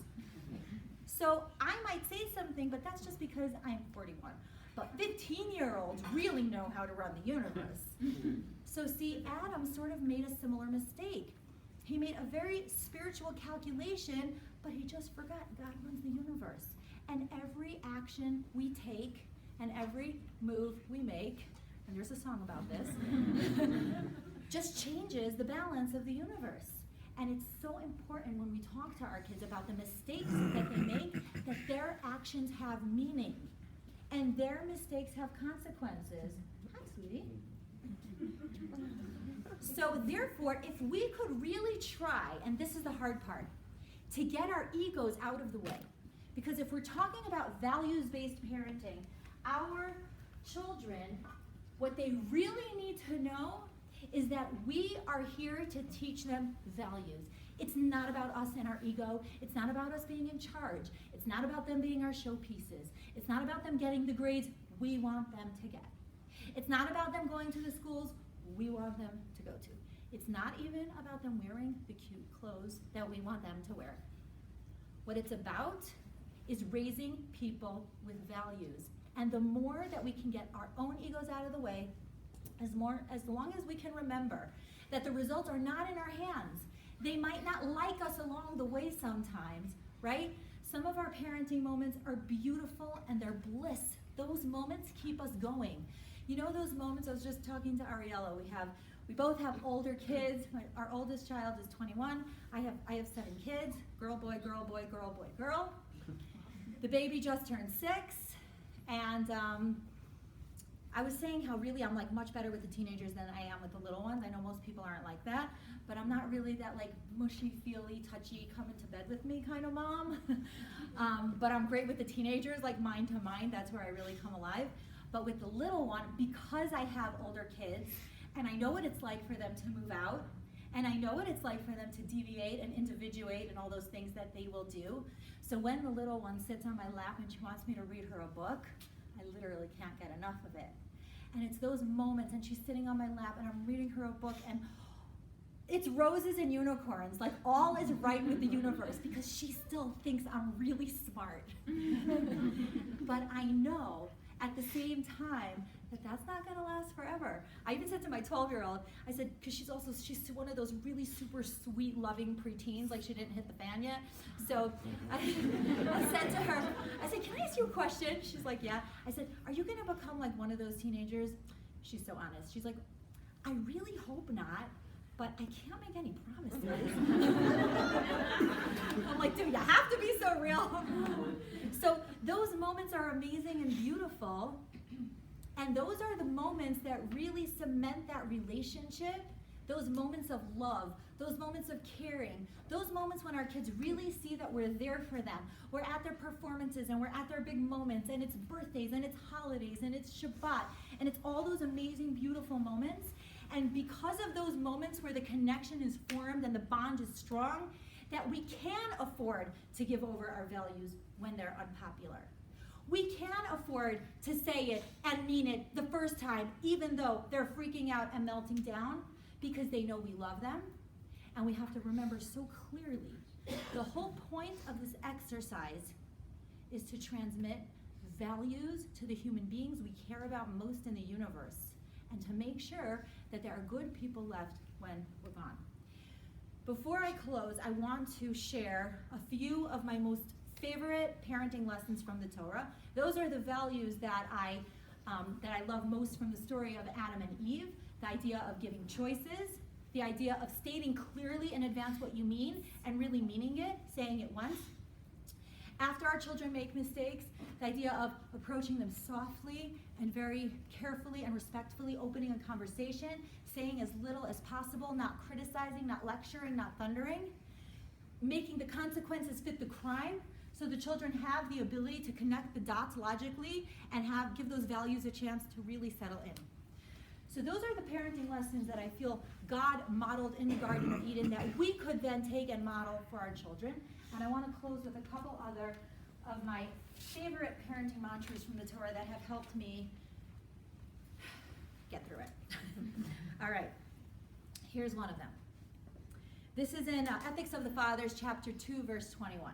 So I might say something, but that's just because I'm 41. But 15-year-olds really know how to run the universe. So see, Adam sort of made a similar mistake. He made a very spiritual calculation, but he just forgot God runs the universe. And every action we take and every move we make, and there's a song about this, just changes the balance of the universe. And it's so important when we talk to our kids about the mistakes that they make, that their actions have meaning. And their mistakes have consequences. Hi, sweetie. So therefore, if we could really try, and this is the hard part, to get our egos out of the way. Because if we're talking about values-based parenting, our children, what they really need to know is that we are here to teach them values. It's not about us and our ego. It's not about us being in charge. It's not about them being our showpieces. It's not about them getting the grades we want them to get. It's not about them going to the schools we want them to go to. It's not even about them wearing the cute clothes that we want them to wear. What it's about is raising people with values. And the more that we can get our own egos out of the way, as long as we can remember that the results are not in our hands. They might not like us along the way sometimes, right? Some of our parenting moments are beautiful and they're bliss. Those moments keep us going. You know those moments, I was just talking to Ariella, we both have older kids. Our oldest child is 21. I have 7 kids, girl, boy, girl, boy, girl, boy, girl. The baby just turned 6, and I was saying how really I'm like much better with the teenagers than I am with the little ones. I know most people aren't like that, but I'm not really that like mushy, feely, touchy, come into bed with me kind of mom. But I'm great with the teenagers, like mind to mind, that's where I really come alive. But with the little one, because I have older kids, and I know what it's like for them to move out, and I know what it's like for them to deviate and individuate and all those things that they will do. So when the little one sits on my lap and she wants me to read her a book, I literally can't get enough of it. And it's those moments, and she's sitting on my lap, and I'm reading her a book, and it's roses and unicorns, like all is right with the universe, because she still thinks I'm really smart. But I know at the same time that that's not gonna last forever. I even said to my 12-year-old, I said, because she's one of those really super sweet, loving preteens, like she didn't hit the fan yet. So I said to her, I said, can I ask you a question? She's like, yeah. I said, are you gonna become like one of those teenagers? She's so honest. She's like, I really hope not, but I can't make any promises. I'm like, dude, you have to be so real. So those moments are amazing and beautiful. And those are the moments that really cement that relationship, those moments of love, those moments of caring, those moments when our kids really see that we're there for them. We're at their performances and we're at their big moments, and it's birthdays and it's holidays and it's Shabbat, and it's all those amazing, beautiful moments. And because of those moments where the connection is formed and the bond is strong, that we can afford to give over our values when they're unpopular. We can afford to say it and mean it the first time, even though they're freaking out and melting down, because they know we love them. And we have to remember so clearly, the whole point of this exercise is to transmit values to the human beings we care about most in the universe, and to make sure that there are good people left when we're gone. Before I close, I want to share a few of my most favorite parenting lessons from the Torah. Those are the values that I love most from the story of Adam and Eve. The idea of giving choices, the idea of stating clearly in advance what you mean and really meaning it, saying it once. After our children make mistakes, the idea of approaching them softly and very carefully and respectfully, opening a conversation, saying as little as possible, not criticizing, not lecturing, not thundering, making the consequences fit the crime, so the children have the ability to connect the dots logically and give those values a chance to really settle in. So those are the parenting lessons that I feel God modeled in the Garden of Eden that we could then take and model for our children. And I want to close with a couple other of my favorite parenting mantras from the Torah that have helped me get through it. All right, here's one of them. This is in Ethics of the Fathers, chapter 2, verse 21.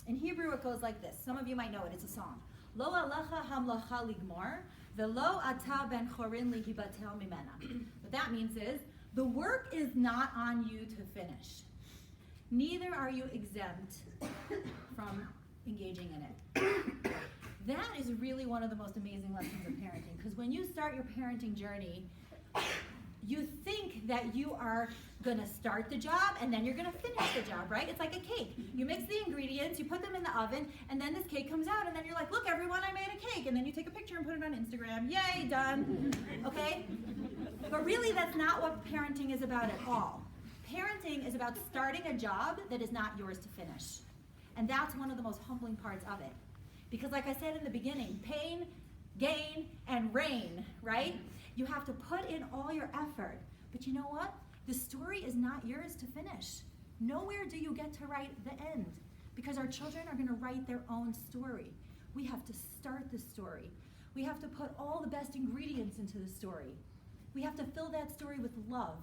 In Hebrew, it goes like this. Some of you might know it. It's a song. Lo alecha hamlacha ligmor, velo ata ben chorin lihibatel mimena. What that means is, the work is not on you to finish. Neither are you exempt from engaging in it. That is really one of the most amazing lessons of parenting, because when you start your parenting journey, you think that you are going to start the job and then you're going to finish the job, right? It's like a cake. You mix the ingredients, you put them in the oven, and then this cake comes out, and then you're like, look, everyone, I made a cake. And then you take a picture and put it on Instagram. Yay, done. Okay? But really, that's not what parenting is about at all. Parenting is about starting a job that is not yours to finish. And that's one of the most humbling parts of it. Because like I said in the beginning, pain, gain, and reign, right? You have to put in all your effort. But you know what? The story is not yours to finish. Nowhere do you get to write the end, because our children are going to write their own story. We have to start the story. We have to put all the best ingredients into the story. We have to fill that story with love,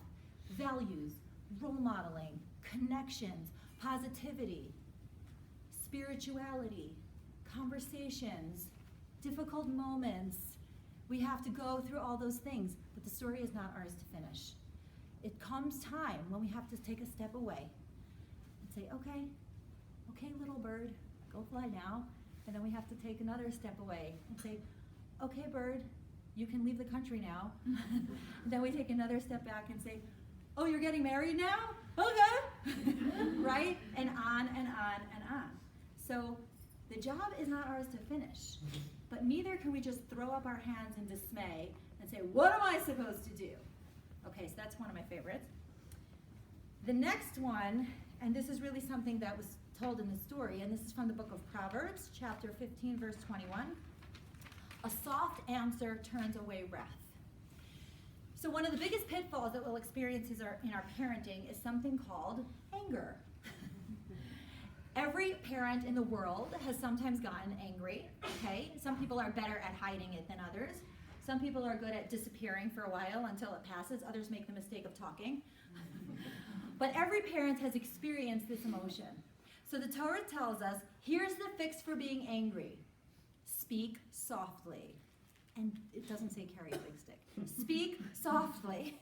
values, role modeling, connections, positivity, spirituality, conversations, difficult moments. We have to go through all those things, but the story is not ours to finish. It comes time when we have to take a step away and say, okay, little bird, go fly now. And then we have to take another step away and say, okay, bird, you can leave the country now. And then we take another step back and say, oh, you're getting married now? Okay. Right? And on and on and on. So the job is not ours to finish, but neither can we just throw up our hands in dismay and say, what am I supposed to do? Okay, so that's one of my favorites. The next one, and this is really something that was told in the story, and this is from the book of Proverbs, chapter 15, verse 21. A soft answer turns away wrath. So one of the biggest pitfalls that we'll experience in our parenting is something called anger. Every parent in the world has sometimes gotten angry, okay? Some people are better at hiding it than others. Some people are good at disappearing for a while until it passes. Others make the mistake of talking. But every parent has experienced this emotion. So the Torah tells us, here's the fix for being angry. Speak softly. And it doesn't say carry a big stick. Speak softly.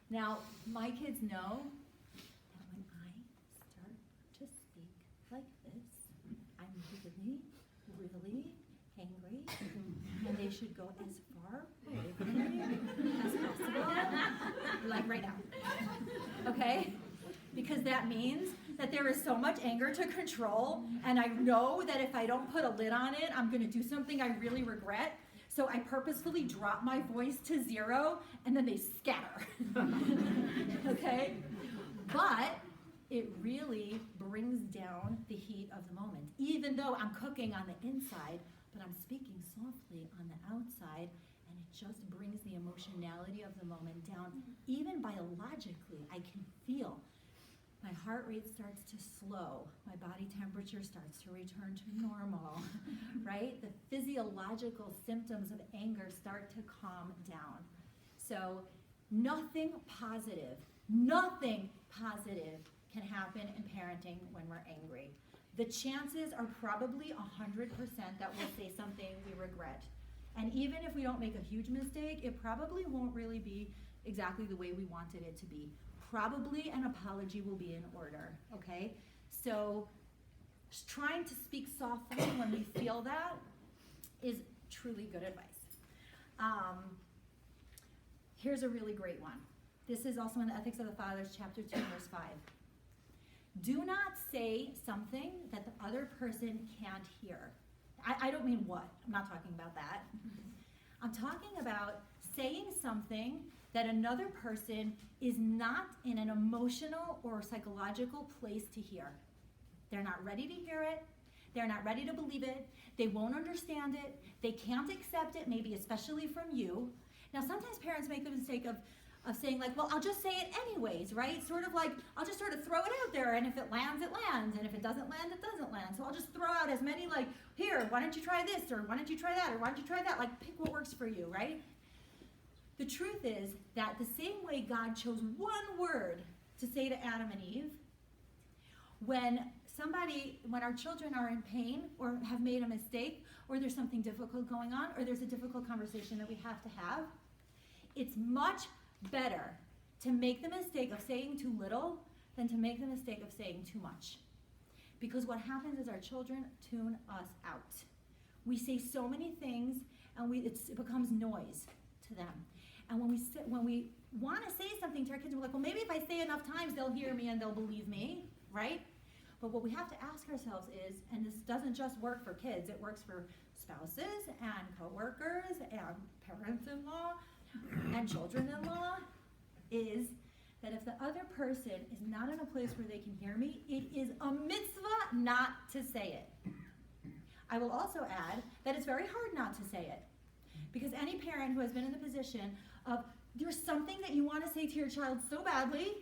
Now, my kids know that when I start to speak like this, I'm really, really angry, and they should go as far away from me as possible, like right now, okay? Because that means that there is so much anger to control, and I know that if I don't put a lid on it, I'm gonna do something I really regret. So I purposefully drop my voice to 0 and then they scatter. Okay? But it really brings down the heat of the moment. Even though I'm cooking on the inside, but I'm speaking softly on the outside, and it just brings the emotionality of the moment down. Even biologically, I can feel my heart rate starts to slow, my body temperature starts to return to normal, right? The physiological symptoms of anger start to calm down. So nothing positive can happen in parenting when we're angry. The chances are probably 100% that we'll say something we regret. And even if we don't make a huge mistake, it probably won't really be exactly the way we wanted it to be. Probably an apology will be in order, okay? So trying to speak softly when we feel that is truly good advice. Here's a really great one. This is also in the Ethics of the Fathers, chapter 2, verse 5. Do not say something that the other person can't hear. I don't mean what. I'm not talking about that. I'm talking about saying something that another person is not in an emotional or psychological place to hear. They're not ready to hear it. They're not ready to believe it. They won't understand it. They can't accept it, maybe especially from you. Now, sometimes parents make the mistake of saying like, well, I'll just say it anyways, right? Sort of like, I'll just sort of throw it out there, and if it lands, it lands, and if it doesn't land, it doesn't land. So I'll just throw out as many like, here, why don't you try this, or why don't you try that, or why don't you try that? Like, pick what works for you, right? The truth is that the same way God chose one word to say to Adam and Eve, when our children are in pain or have made a mistake, or there's something difficult going on, or there's a difficult conversation that we have to have, it's much better to make the mistake of saying too little than to make the mistake of saying too much. Because what happens is our children tune us out. We say so many things, and it becomes noise to them. And when we want to say something to our kids, we're like, well, maybe if I say enough times, they'll hear me and they'll believe me, right? But what we have to ask ourselves is, and this doesn't just work for kids, it works for spouses and coworkers and parents-in-law and children-in-law, is that if the other person is not in a place where they can hear me, it is a mitzvah not to say it. I will also add that it's very hard not to say it. Because any parent who has been in the position of there's something that you want to say to your child so badly,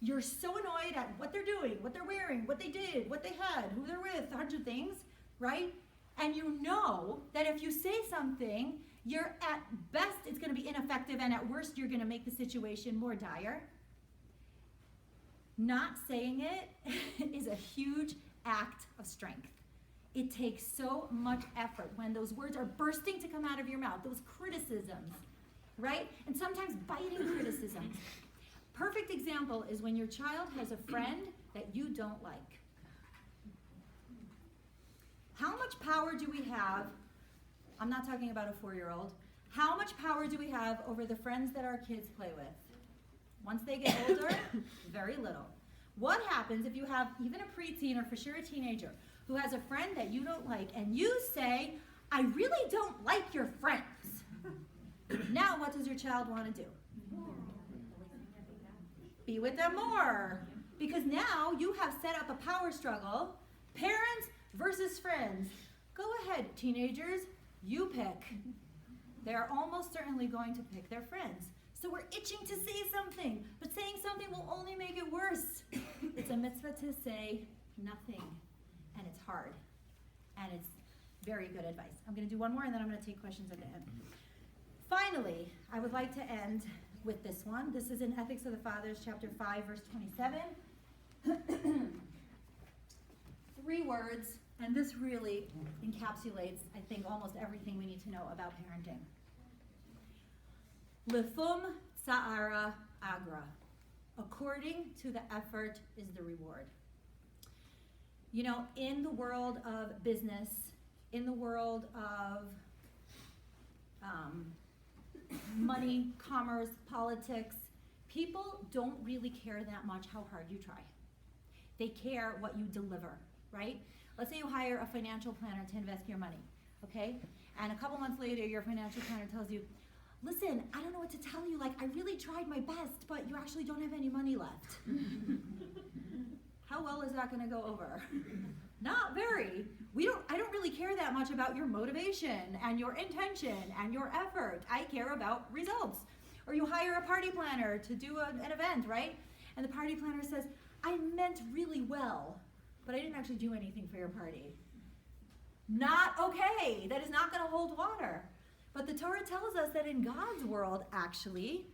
you're so annoyed at what they're doing, what they're wearing, what they did, what they had, who they're with, 100 things, right? And you know that if you say something, you're at best, it's going to be ineffective, and at worst, you're going to make the situation more dire. Not saying it is a huge act of strength. It takes so much effort when those words are bursting to come out of your mouth, those criticisms, right? And sometimes biting criticisms. Perfect example is when your child has a friend that you don't like. How much power do we have? I'm not talking about a 4-year-old. How much power do we have over the friends that our kids play with? Once they get older, very little. What happens if you have even a preteen, or for sure a teenager, who has a friend that you don't like, and you say, I really don't like your friends? Now what does your child want to do? Be with them more. Because now you have set up a power struggle, parents versus friends. Go ahead, teenagers, you pick. They're almost certainly going to pick their friends. So we're itching to say something, but saying something will only make it worse. It's a mitzvah to say nothing, and it's hard, and it's very good advice. I'm going to do one more, and then I'm going to take questions at the end. Finally, I would like to end with this one. This is in Ethics of the Fathers, chapter 5, verse 27. 3 words, and this really encapsulates, I think, almost everything we need to know about parenting. Lifum tsa'ara agra. According to the effort is the reward. You know, in the world of business, in the world of money, commerce, politics, people don't really care that much how hard you try. They care what you deliver, right? Let's say you hire a financial planner to invest your money, okay? And a couple months later, your financial planner tells you, listen, I don't know what to tell you. Like, I really tried my best, but you actually don't have any money left. How well is that going to go over? Not very. I don't really care that much about your motivation and your intention and your effort. I care about results. Or you hire a party planner to do an event, right? And the party planner says, I meant really well, but I didn't actually do anything for your party. Not okay. That is not going to hold water. But the Torah tells us that in God's world, actually,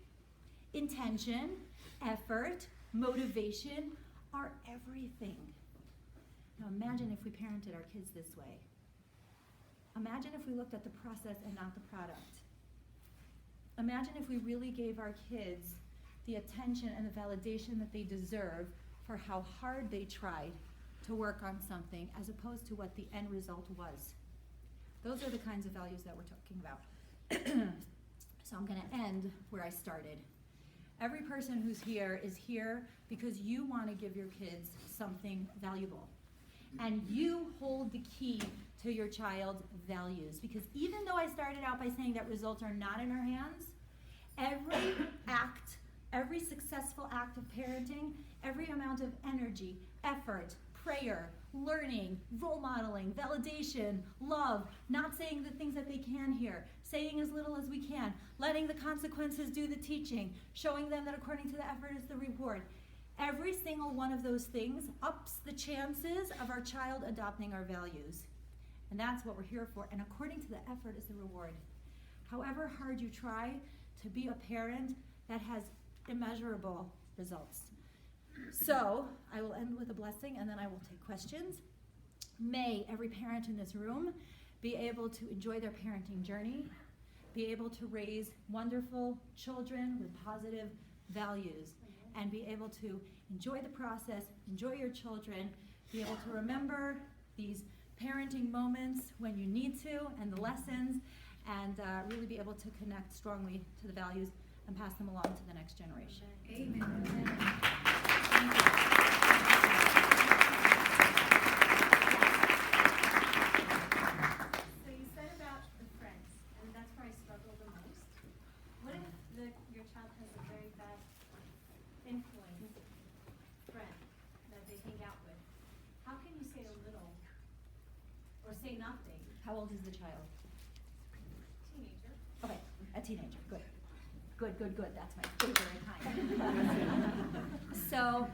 intention, effort, motivation are everything. Now imagine if we parented our kids this way. Imagine if we looked at the process and not the product. Imagine if we really gave our kids the attention and the validation that they deserve for how hard they tried to work on something as opposed to what the end result was. Those are the kinds of values that we're talking about. So I'm going to end where I started. Every person who's here is here because you want to give your kids something valuable. And you hold the key to your child's values. Because even though I started out by saying that results are not in our hands, every act, every successful act of parenting, every amount of energy, effort, prayer, learning, role modeling, validation, love, not saying the things that they can hear, saying as little as we can, letting the consequences do the teaching, showing them that according to the effort is the reward. Every single one of those things ups the chances of our child adopting our values. And that's what we're here for. And according to the effort is the reward. However hard you try to be a parent, that has immeasurable results. So I will end with a blessing and then I will take questions. May every parent in this room be able to enjoy their parenting journey, be able to raise wonderful children with positive values, and be able to enjoy the process, enjoy your children, be able to remember these parenting moments when you need to and the lessons, and really be able to connect strongly to the values and pass them along to the next generation. Amen. Thank you. So you said about the friends, and that's where I struggle the most. What if your child has a very bad influence friend that they hang out with? How can you say a little or say nothing? How old is the child? Teenager. Okay, a teenager. Good. Good. That's my favorite kind. So,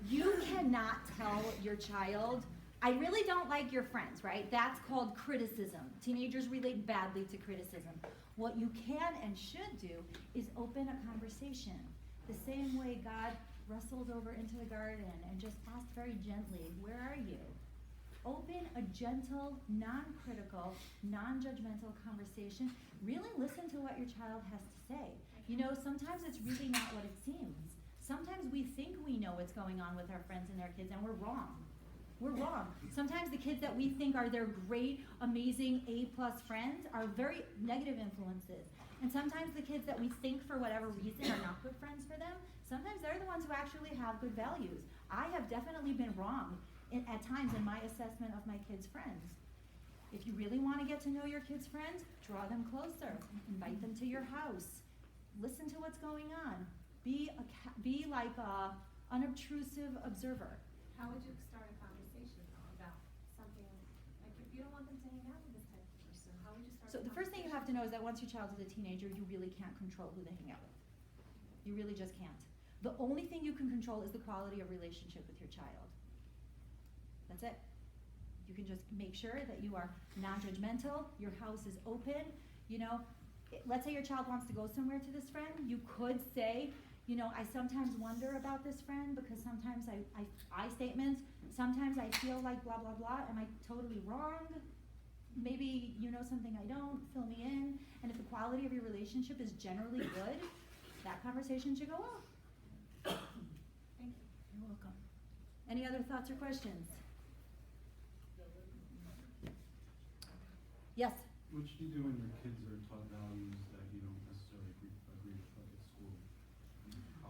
you cannot tell your child, I really don't like your friends, right? That's called criticism. Teenagers relate badly to criticism. What you can and should do is open a conversation. The same way God wrestled over into the garden and just asked very gently, where are you? Open a gentle, non-critical, non-judgmental conversation. Really listen to what your child has to say. You know, sometimes it's really not what it seems. Sometimes we think we know what's going on with our friends and their kids, and we're wrong. We're wrong. Sometimes the kids that we think are their great, amazing, A-plus friends are very negative influences. And sometimes the kids that we think for whatever reason are not good friends for them, sometimes they're the ones who actually have good values. I have definitely been wrong at times in my assessment of my kids' friends. If you really want to get to know your kids' friends, draw them closer, invite them to your house, listen to what's going on, be like a unobtrusive observer. How would you start a conversation about something, like if you don't want them to hang out with this type of person, how would you start So the first thing you have to know is that once your child is a teenager, you really can't control who they hang out with. You really just can't. The only thing you can control is the quality of relationship with your child. That's it. You can just make sure that you are non-judgmental, your house is open. You know, let's say your child wants to go somewhere to this friend, you could say, you know, I sometimes wonder about this friend because sometimes I statements, sometimes I feel like blah, blah, blah. Am I totally wrong? Maybe you know something I don't, fill me in. And if the quality of your relationship is generally good, that conversation should go well. Thank you. You're welcome. Any other thoughts or questions? Yes? What should you do when your kids are taught values that you don't necessarily agree with, like at school?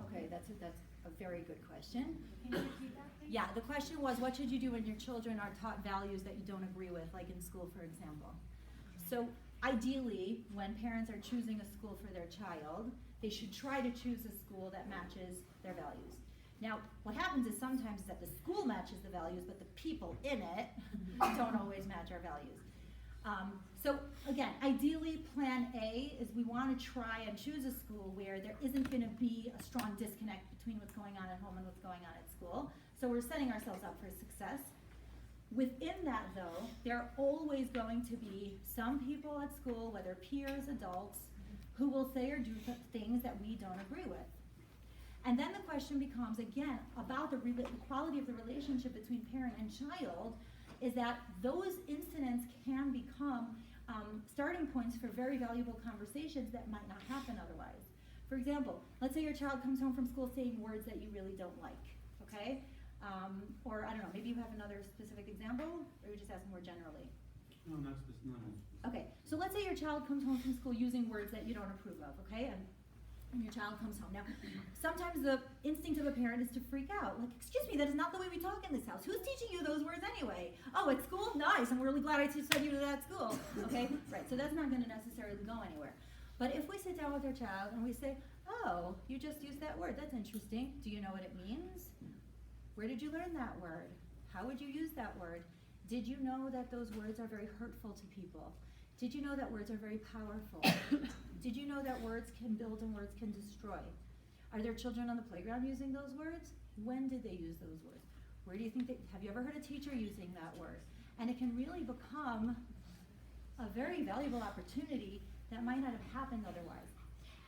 Okay, that's that's a very good question. Can you repeat that, please? Yeah, the question was, what should you do when your children are taught values that you don't agree with, like in school, for example? So ideally, when parents are choosing a school for their child, they should try to choose a school that matches their values. Now, what happens is sometimes that the school matches the values, but the people in it don't always match our values. So again, ideally, plan A is we want to try and choose a school where there isn't going to be a strong disconnect between what's going on at home and what's going on at school. So we're setting ourselves up for success. Within that, though, there are always going to be some people at school, whether peers, adults, who will say or do things that we don't agree with. And then the question becomes, again, about the quality of the relationship between parent and child, is that those incidents can become starting points for very valuable conversations that might not happen otherwise. For example, let's say your child comes home from school saying words that you really don't like, okay? Or I don't know, maybe you have another specific example, or you're just asking more generally? No, not specific. Okay, so let's say your child comes home from school using words that you don't approve of, okay? And your child comes home. Now, sometimes the instinct of a parent is to freak out. Like, excuse me, that is not the way we talk in this house. Who's teaching you those words anyway? Oh, at school? Nice. I'm really glad I sent you to that school. Okay? Right. So that's not going to necessarily go anywhere. But if we sit down with our child and we say, oh, you just used that word. That's interesting. Do you know what it means? Where did you learn that word? How would you use that word? Did you know that those words are very hurtful to people? Did you know that words are very powerful? Did you know that words can build and words can destroy? Are there children on the playground using those words? When did they use those words? Where do you think have you ever heard a teacher using that word? And it can really become a very valuable opportunity that might not have happened otherwise.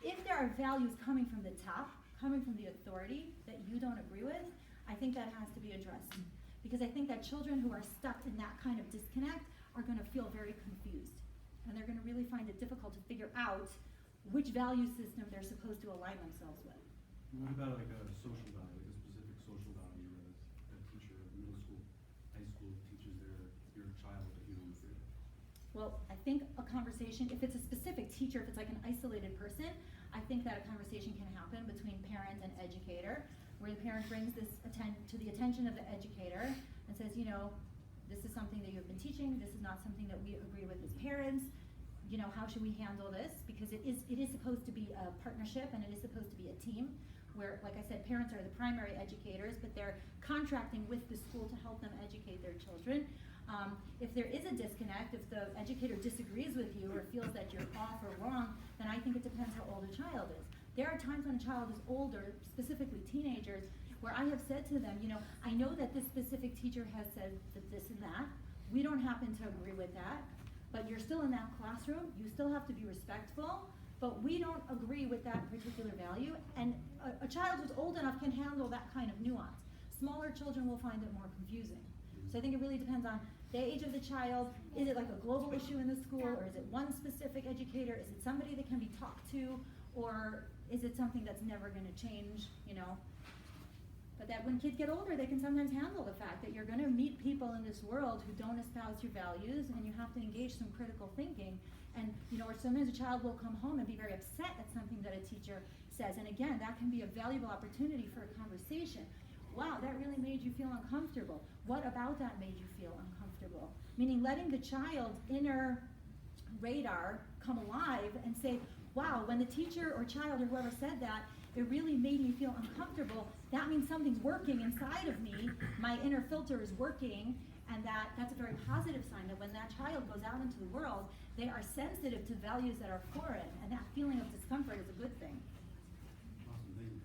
If there are values coming from the top, coming from the authority that you don't agree with, I think that has to be addressed. Because I think that children who are stuck in that kind of disconnect are going to feel very confused. And they're going to really find it difficult to figure out which value system they're supposed to align themselves with. What about like a social value, like a specific social value that a teacher at middle school, high school teaches your child that you don't agree with? Well, I think a conversation, if it's a specific teacher, if it's like an isolated person, I think that a conversation can happen between parent and educator, where the parent brings this to the attention of the educator and says, you know, this is something that you've been teaching, this is not something that we agree with as parents. You know, how should we handle this? Because it is supposed to be a partnership and it is supposed to be a team where, like I said, parents are the primary educators, but they're contracting with the school to help them educate their children. If there is a disconnect, if the educator disagrees with you or feels that you're off or wrong, then I think it depends how old a child is. There are times when a child is older, specifically teenagers, where I have said to them, you know, I know that this specific teacher has said that this and that. We don't happen to agree with that, but you're still in that classroom. You still have to be respectful, but we don't agree with that particular value. And a child who's old enough can handle that kind of nuance. Smaller children will find it more confusing. So I think it really depends on the age of the child. Is it like a global issue in the school, or is it one specific educator? Is it somebody that can be talked to, or is it something that's never going to change, you know? But that when kids get older, they can sometimes handle the fact that you're going to meet people in this world who don't espouse your values, and you have to engage some critical thinking. And, you know, or sometimes a child will come home and be very upset at something that a teacher says. And again, that can be a valuable opportunity for a conversation. Wow, that really made you feel uncomfortable. What about that made you feel uncomfortable? Meaning letting the child's inner radar come alive and say, wow, when the teacher or child or whoever said that, it really made me feel uncomfortable. That means something's working inside of me. My inner filter is working, and that's a very positive sign that when that child goes out into the world, they are sensitive to values that are foreign, and that feeling of discomfort is a good thing. Awesome, thank you.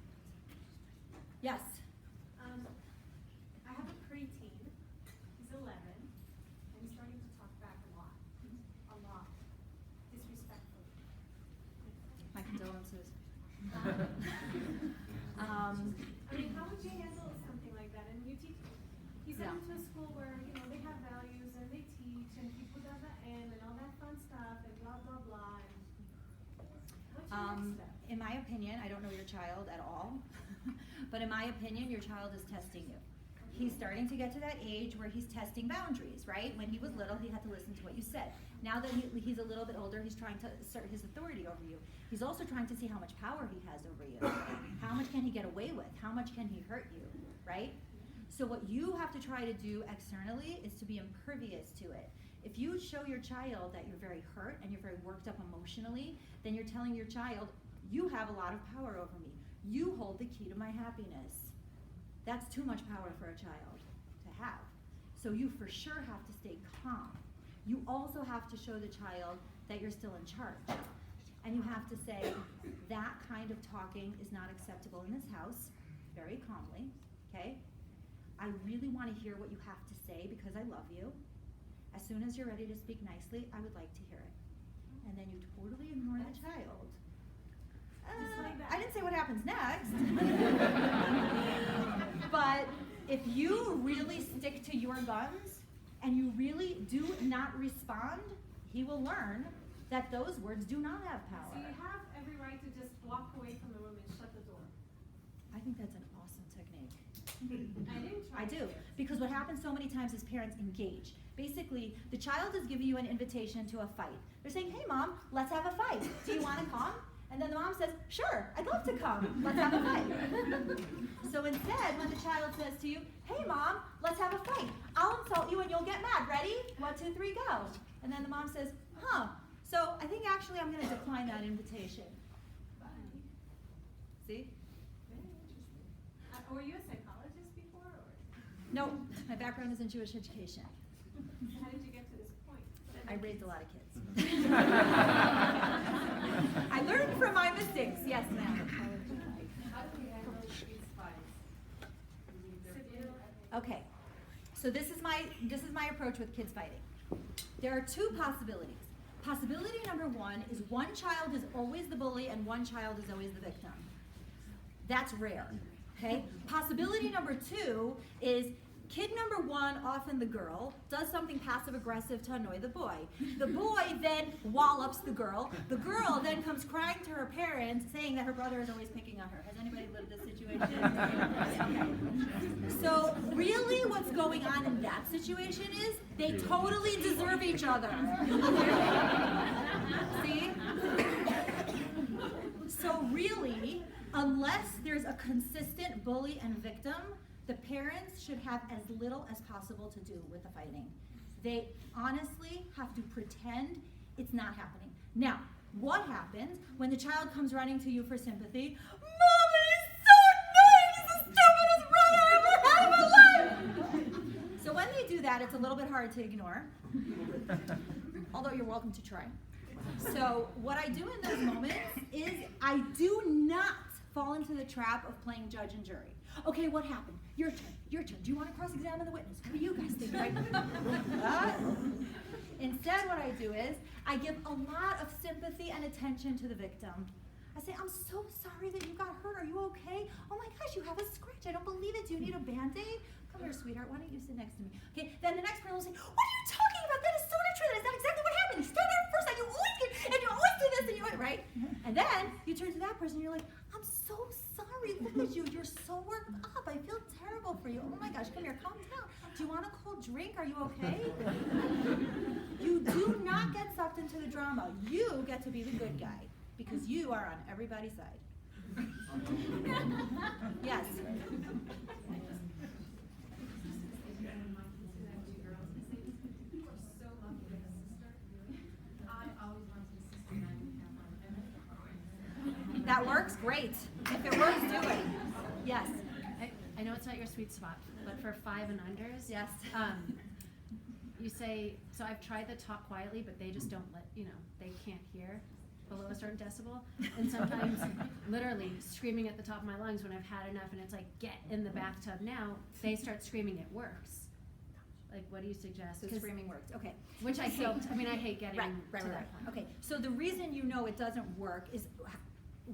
Yes? I have a preteen. He's 11, and he's starting to talk back a lot, disrespectfully. My condolences. I mean, how would you handle something like that? And you teach, you send Yeah. him to a school where, you know, they have values and they teach and he put out the M and all that fun stuff and blah, blah, blah. And what's your next step? In my opinion, I don't know your child at all, but in my opinion, your child is testing you. He's starting to get to that age where he's testing boundaries, right? When he was little, he had to listen to what you said. Now that he's a little bit older, he's trying to assert his authority over you. He's also trying to see how much power he has over you. How much can he get away with? How much can he hurt you, right? So what you have to try to do externally is to be impervious to it. If you show your child that you're very hurt and you're very worked up emotionally, then you're telling your child, you have a lot of power over me. You hold the key to my happiness. That's too much power for a child to have. So you for sure have to stay calm. You also have to show the child that you're still in charge. And you have to say, that kind of talking is not acceptable in this house, very calmly, okay? I really want to hear what you have to say because I love you. As soon as you're ready to speak nicely, I would like to hear it. And then you totally ignore the child. Just like that. I didn't say what happens next. But if you really stick to your guns and you really do not respond, he will learn that those words do not have So power. you have every right to just walk away from the room and shut the door. I think that's an awesome technique. I didn't try I do, because what happens so many times is parents engage. Basically, the child is giving you an invitation to a fight. They're saying, hey mom, let's have a fight. Do you want to come? And then the mom says, sure, I'd love to come. Let's have a fight. So instead, when the child says to you, hey mom, let's have a fight. I'll insult you and you'll get mad. Ready? 1, 2, 3, go. And then the mom says, huh. So I think actually I'm going to decline that invitation. See? Very interesting. Were you a psychologist before, or No, my background is in Jewish education. how did you get to this point? I raised a lot of kids. I learned from my mistakes. Yes, ma'am. How do we handle these fights? Okay. So this is my approach with kids fighting. There are 2 possibilities. Possibility number 1 is one child is always the bully and one child is always the victim. That's rare. Okay? Possibility number 2 is kid number 1, often the girl, does something passive aggressive to annoy the boy. The boy then wallops the girl. The girl then comes crying to her parents saying that her brother is always picking on her. Has anybody lived this situation? Okay. So really what's going on in that situation is they totally deserve each other. See? So really, unless there's a consistent bully and victim, the parents should have as little as possible to do with the fighting. They honestly have to pretend it's not happening. Now, what happens when the child comes running to you for sympathy? Mommy is so annoying! He's the stupidest brother I ever had in my life! So when they do that, it's a little bit hard to ignore. Although you're welcome to try. So what I do in those moments is I do not fall into the trap of playing judge and jury. Okay, what happened? Your turn, your turn. Do you want to cross-examine the witness? What do you guys think, right? Instead, what I do is I give a lot of sympathy and attention to the victim. I say, I'm so sorry that you got hurt. Are you okay? Oh my gosh, you have a scratch. I don't believe it. Do you need a Band-Aid? Come here, sweetheart. Why don't you sit next to me? Okay, then the next person will say, what are you talking about? That is so not true. That is not exactly what happened. You stand there first and you always get, and you always do this and you, right? And then you turn to that person and you're like, I'm so sorry. Look at you. You're so worked up. I feel terrible for you. Oh my gosh, come here, calm down. Do you want a cold drink? Are you okay? You do not get sucked into the drama. You get to be the good guy because you are on everybody's side. Yes. That works? Great. If it works, do it. Yes. I know it's not your sweet spot, but for 5 and unders, Yes. You say, so I've tried to talk quietly, but they just don't let, they can't hear below a certain decibel. And sometimes literally screaming at the top of my lungs when I've had enough and it's like, get in the bathtub now, they start screaming, it works. Like, what do you suggest? So 'Cause- screaming works. Okay. Which I hate. I mean, I hate getting Right. to that point. Okay. So the reason you know it doesn't work is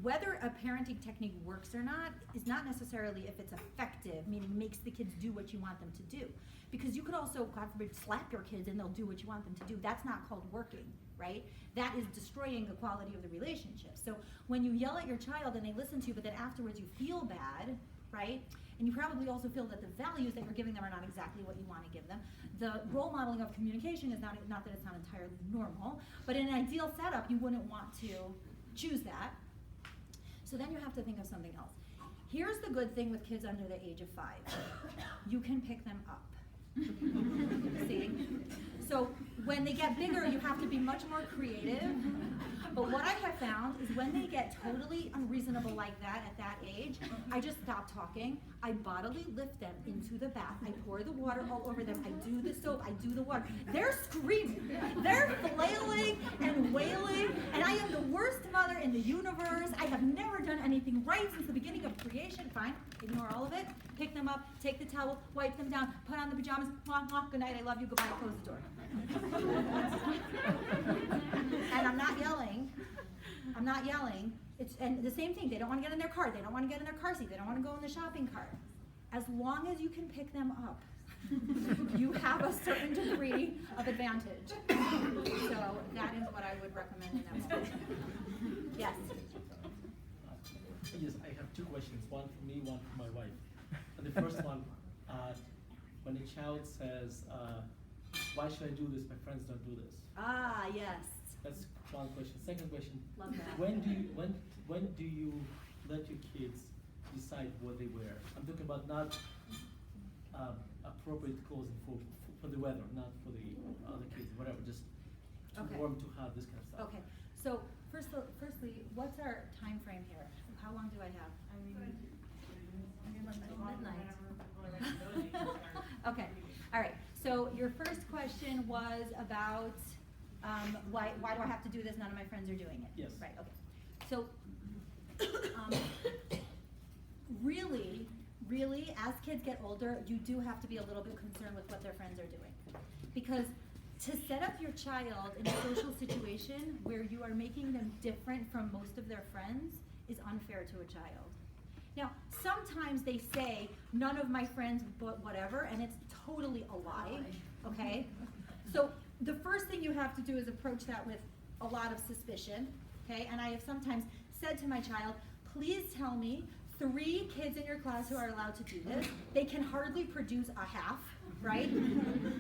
whether a parenting technique works or not is not necessarily if it's effective, meaning makes the kids do what you want them to do. Because you could also, God forbid, slap your kids and they'll do what you want them to do. That's not called working, right? That is destroying the quality of the relationship. So when you yell at your child and they listen to you, but then afterwards you feel bad, right? And you probably also feel that the values that you're giving them are not exactly what you want to give them. The role modeling of communication is not that it's not entirely normal, but in an ideal setup, you wouldn't want to choose that. So then you have to think of something else. Here's the good thing with kids under the age of 5. You can pick them up. See? So when they get bigger, you have to be much more creative. But what I have found is when they get totally unreasonable like that at that age, I just stop talking. I bodily lift them into the bath. I pour the water all over them. I do the soap. I do the water. They're screaming. They're flailing and wailing. And I am the worst mother in the universe. I have never done anything right since the beginning of creation. Fine. Ignore all of it. Pick them up. Take the towel. Wipe them down. Put on the pajamas. Mwah, mwah, good night. I love you. Goodbye. Close the door. And I'm not yelling. I'm not yelling. And the same thing, they don't want to get in their car. They don't want to get in their car seat. They don't want to go in the shopping cart. As long as you can pick them up, you have a certain degree of advantage. So that is what I would recommend in that moment. Yes? Yes, I have 2 questions, one for me, one for my wife. And the first one, when a child says, why should I do this? My friends don't do this. Ah, yes. That's one question. Second question, Love that. when do you let your kids decide what they wear? I'm talking about not appropriate clothing for the weather, not for the other kids, whatever, just too Okay. warm to have this kind of stuff. Okay. So firstly, what's our time frame here? How long do I have? Midnight. Okay. All right. So your first question was about why do I have to do this? None of my friends are doing it. Yes. Right. Okay. So really, as kids get older, you do have to be a little bit concerned with what their friends are doing, because to set up your child in a social situation where you are making them different from most of their friends is unfair to a child. Now, sometimes they say, none of my friends, but whatever, and it's totally a lie, okay? So the first thing you have to do is approach that with a lot of suspicion, okay? And I have sometimes said to my child, please tell me 3 kids in your class who are allowed to do this. They can hardly produce a half, right?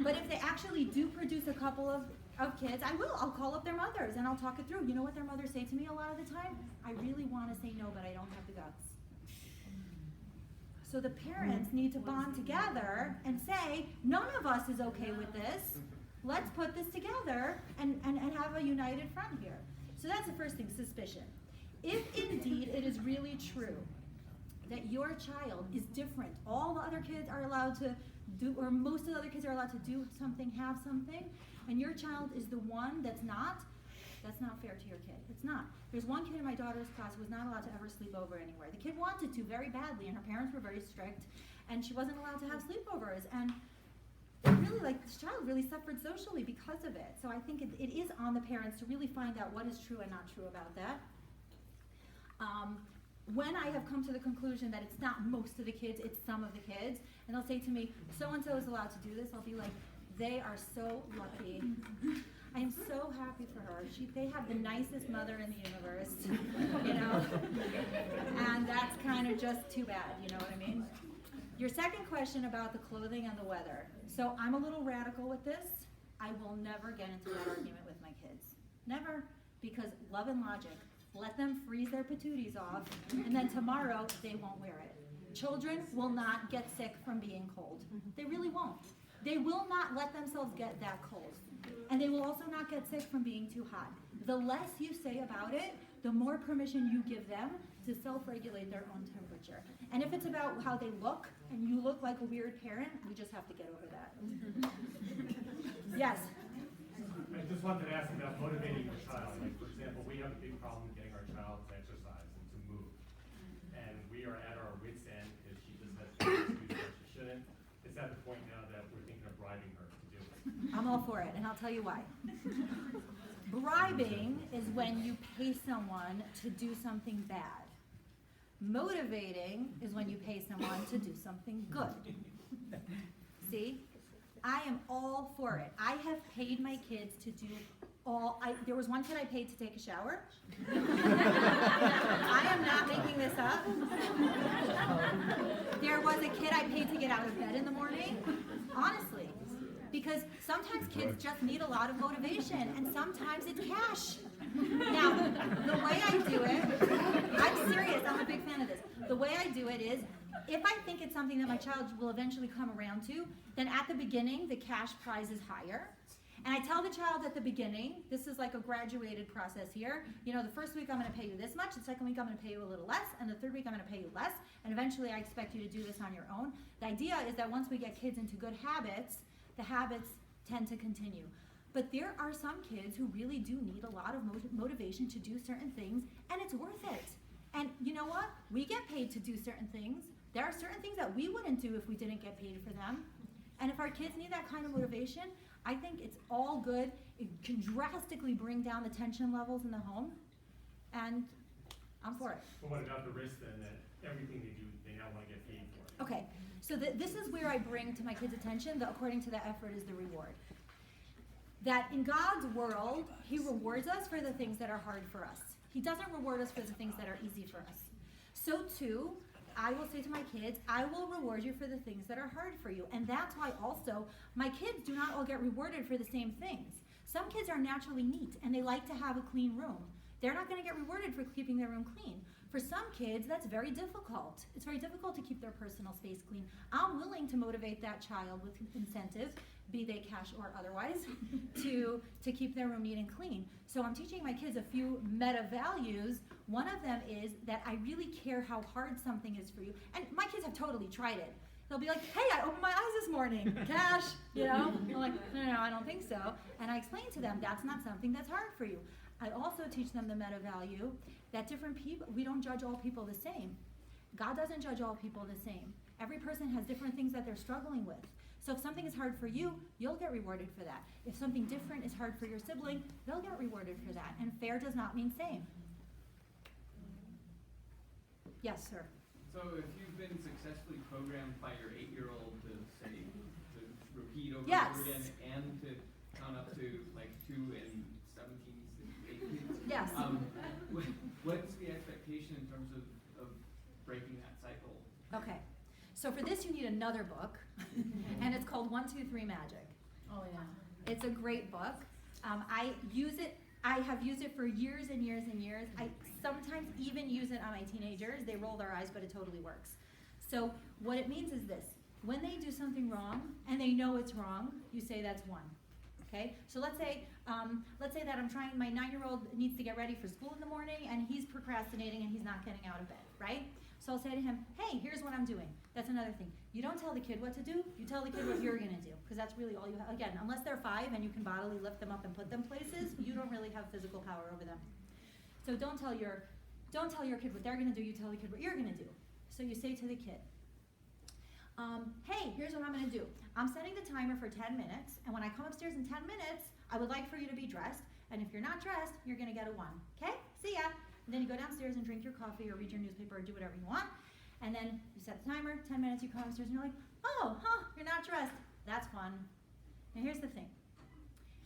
But if they actually do produce a couple of kids, I'll call up their mothers and I'll talk it through. You know what their mothers say to me a lot of the time? I really want to say no, but I don't have the guts. So the parents need to bond together and say, none of us is okay with this. Let's put this together and have a united front here. So that's the first thing, suspicion. If indeed it is really true that your child is different, all the other kids are allowed to do, or most of the other kids are allowed to do something, have something, and your child is the one that's not fair to your kid. It's not. There's one kid in my daughter's class who was not allowed to ever sleep over anywhere. The kid wanted to very badly, and her parents were very strict, and she wasn't allowed to have sleepovers. And it really, this child really suffered socially because of it. So I think it is on the parents to really find out what is true and not true about that. When I have come to the conclusion that it's not most of the kids, it's some of the kids, and they'll say to me, so-and-so is allowed to do this, I'll be like, they are so lucky. I am so happy for her. They have the nicest mother in the universe, you know? And that's kind of just too bad, you know what I mean? Your second question about the clothing and the weather. So I'm a little radical with this. I will never get into that argument with my kids. Never, because love and logic. Let them freeze their patooties off, and then tomorrow they won't wear it. Children will not get sick from being cold. They really won't. They will not let themselves get that cold. And they will also not get sick from being too hot. The less you say about it, the more permission you give them to self-regulate their own temperature. And if it's about how they look, and you look like a weird parent, we just have to get over that. Yes? I just wanted to ask about motivating your child. Like, for example, we have a big problem getting our child to exercise and to move. And we are at our wit's end because she just has to excuse that she shouldn't. It's at the point now that we're thinking of bribing her to do it. I'm all for it, and I'll tell you why. Bribing is when you pay someone to do something bad. Motivating is when you pay someone to do something good. See? I am all for it. I have paid my kids to do there was one kid I paid to take a shower. I am not making this up. There was a kid I paid to get out of bed in the morning. Honestly. Because sometimes kids just need a lot of motivation, and sometimes it's cash. Now, the way I do it, I'm serious, I'm a big fan of this. The way I do it is, if I think it's something that my child will eventually come around to, then at the beginning, the cash prize is higher. And I tell the child at the beginning, this is like a graduated process here, you know, the first week I'm gonna pay you this much, the second week I'm gonna pay you a little less, and the third week I'm gonna pay you less, and eventually I expect you to do this on your own. The idea is that once we get kids into good habits, the habits tend to continue. But there are some kids who really do need a lot of motivation to do certain things, and it's worth it. And you know what? We get paid to do certain things. There are certain things that we wouldn't do if we didn't get paid for them. And if our kids need that kind of motivation, I think it's all good. It can drastically bring down the tension levels in the home, and I'm for it. But what about the risk then that everything they do, they now want to get paid for it? Okay, so this is where I bring to my kids' attention that according to the effort is the reward. That in God's world, He rewards us for the things that are hard for us. He doesn't reward us for the things that are easy for us. So too, I will say to my kids, I will reward you for the things that are hard for you. And that's why also, my kids do not all get rewarded for the same things. Some kids are naturally neat and they like to have a clean room. They're not gonna get rewarded for keeping their room clean. For some kids, that's very difficult. It's very difficult to keep their personal space clean. I'm willing to motivate that child with incentives, be they cash or otherwise, to keep their room neat and clean. So I'm teaching my kids a few meta values. One of them is that I really care how hard something is for you. And my kids have totally tried it. They'll be like, hey, I opened my eyes this morning, cash, you know? I'm like, no, I don't think so. And I explain to them, that's not something that's hard for you. I also teach them the meta value that different people, we don't judge all people the same. God doesn't judge all people the same. Every person has different things that they're struggling with. So if something is hard for you, you'll get rewarded for that. If something different is hard for your sibling, they'll get rewarded for that. And fair does not mean same. Yes, sir. So if you've been successfully programmed by your 8-year-old to say, to repeat over and over again and to count up to like 2 and 17s and 18s. Yes. What's the expectation in terms of breaking that cycle? Okay. So for this, you need another book, and it's called 1, 2, 3 Magic. Oh yeah. It's a great book. I use it. I have used it for years and years and years. I sometimes even use it on my teenagers. They roll their eyes, but it totally works. So what it means is this. When they do something wrong, and they know it's wrong, you say that's 1. Okay? So let's say that I'm trying, my 9-year-old needs to get ready for school in the morning, and he's procrastinating and he's not getting out of bed, right? So I'll say to him, hey, here's what I'm doing. That's another thing. You don't tell the kid what to do, you tell the kid what you're gonna do, because that's really all you have. Again, unless they're 5 and you can bodily lift them up and put them places, you don't really have physical power over them. So don't tell your kid what they're gonna do, you tell the kid what you're gonna do. So you say to the kid, hey, here's what I'm gonna do. I'm setting the timer for 10 minutes, and when I come upstairs in 10 minutes, I would like for you to be dressed, and if you're not dressed, you're gonna get a 1, okay? See ya. And then you go downstairs and drink your coffee or read your newspaper or do whatever you want. And then you set the timer, 10 minutes, you come upstairs and you're like, oh, you're not dressed. That's fun. Now here's the thing.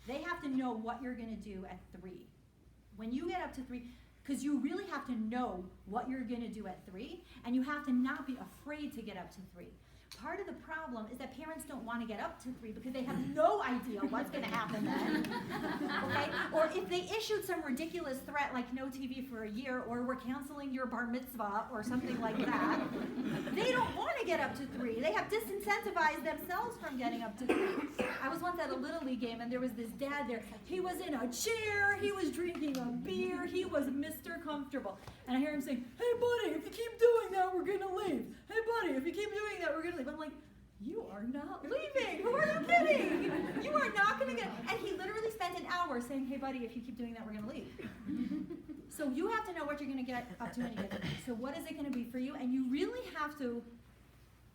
They have to know what you're gonna do at 3. When you get up to 3, because you really have to know what you're gonna do at 3, and you have to not be afraid to get up to 3. Part of the problem is that parents don't want to get up to 3 because they have no idea what's going to happen then. Okay? Or if they issued some ridiculous threat like no TV for a year, or we're canceling your bar mitzvah or something like that, they don't want to get up to 3. They have disincentivized themselves from getting up to 3. I was once at a Little League game and there was this dad there. He was in a chair, he was drinking a beer, he was Mr. Comfortable. And I hear him saying, hey buddy, if you keep doing that, we're going to leave. Hey buddy, if you keep doing that, we're going to leave. I'm like, you are not leaving. Who are you kidding? You are not going to get. And he literally spent an hour saying, hey buddy, if you keep doing that, we're going to leave. So you have to know what you're going to get up to when you get there. So what is it going to be for you? And you really have to,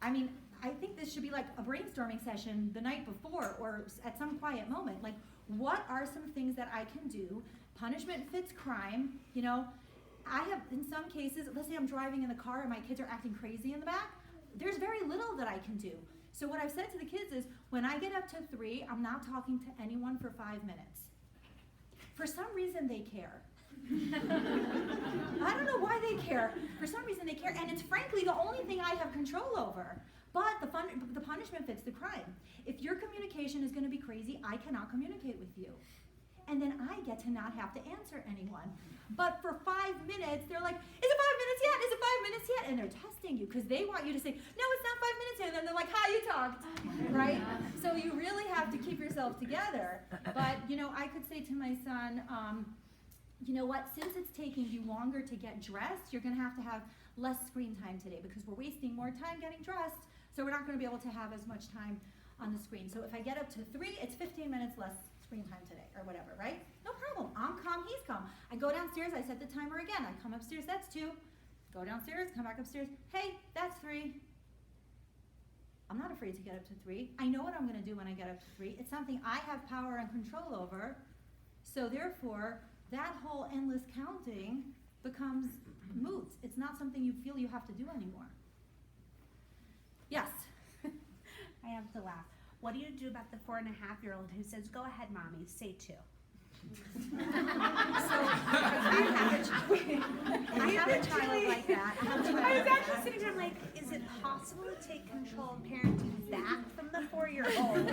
I mean, I think this should be like a brainstorming session the night before or at some quiet moment. Like, what are some things that I can do? Punishment fits crime. You know, I have, in some cases, let's say I'm driving in the car and my kids are acting crazy in the back. There's very little that I can do. So what I've said to the kids is, when I get up to 3, I'm not talking to anyone for 5 minutes. For some reason, they care. I don't know why they care. For some reason, they care, and it's frankly the only thing I have control over. But the punishment fits the crime. If your communication is going to be crazy, I cannot communicate with you. and then I get to not have to answer anyone. But for 5 minutes, they're like, is it 5 minutes yet? Is it 5 minutes yet? And they're testing you because they want you to say, no, it's not 5 minutes yet. And then they're like, hi, you talked, right? So you really have to keep yourself together. But, you know, I could say to my son, you know what, since it's taking you longer to get dressed, you're gonna have less screen time today because we're wasting more time getting dressed, so we're not gonna be able to have as much time on the screen. So if I get up to 3, it's 15 minutes less screen time today, or whatever, right? No problem, I'm calm, he's calm. I go downstairs, I set the timer again, I come upstairs, that's 2. Go downstairs, come back upstairs, hey, that's 3. I'm not afraid to get up to 3. I know what I'm gonna do when I get up to 3. It's something I have power and control over, so therefore, that whole endless counting becomes moot. It's not something you feel you have to do anymore. Yes? I have to laugh. What do you do about the 4.5-year-old who says, go ahead, mommy, say 2? I have a child like that. I was actually sitting there like, is it possible to take control of parenting back from the 4-year-old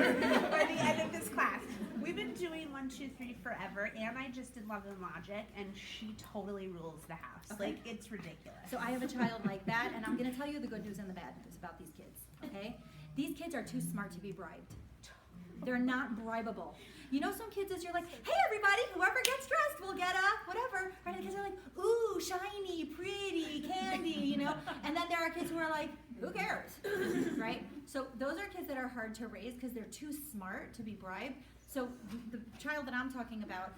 by the end of this class? We've been doing 1, 2, 3 forever, and I just did Love and Logic, and she totally rules the house. Okay. Like, it's ridiculous. So I have a child like that, and I'm going to tell you the good news and the bad news about these kids, okay? These kids are too smart to be bribed. They're not bribable. You know some kids is you're like, hey everybody, whoever gets dressed will get a whatever. Right? And the kids are like, ooh, shiny, pretty, candy, you know? And then there are kids who are like, who cares? Right? So those are kids that are hard to raise because they're too smart to be bribed. So the child that I'm talking about,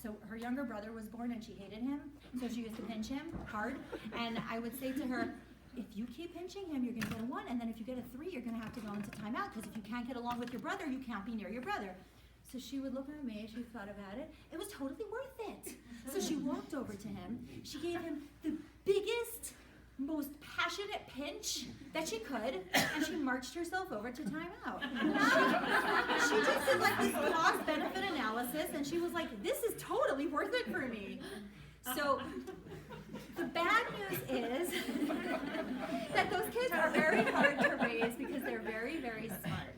so her younger brother was born and she hated him, so she used to pinch him hard. And I would say to her, if you keep pinching him, you're gonna get a 1, and then if you get a 3, you're gonna have to go into timeout, because if you can't get along with your brother, you can't be near your brother. So she would look at me, she thought about it, it was totally worth it. So she walked over to him, she gave him the biggest, most passionate pinch that she could, and she marched herself over to timeout. She just did like this cost-benefit analysis, and she was like, this is totally worth it for me. So the bad news is that those kids are very hard to raise because they're very, very smart.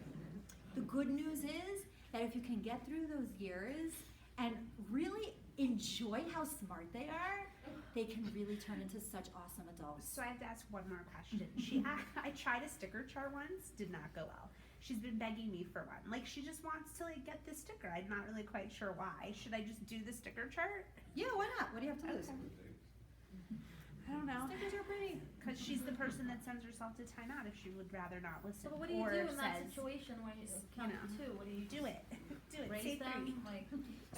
The good news is that if you can get through those years and really enjoy how smart they are, they can really turn into such awesome adults. So I have to ask one more question. I tried a sticker chart once, did not go well. She's been begging me for one. Like, she just wants to like get the sticker. I'm not really quite sure why. Should I just do the sticker chart? Yeah, why not? What do you have to lose? I don't know. Stickers are pretty. Because she's the person that sends herself to timeout if she would rather not listen. So what do you or do in that says, situation when you count to 2? What do you do it. Do it. Raise Say them? 3. Like,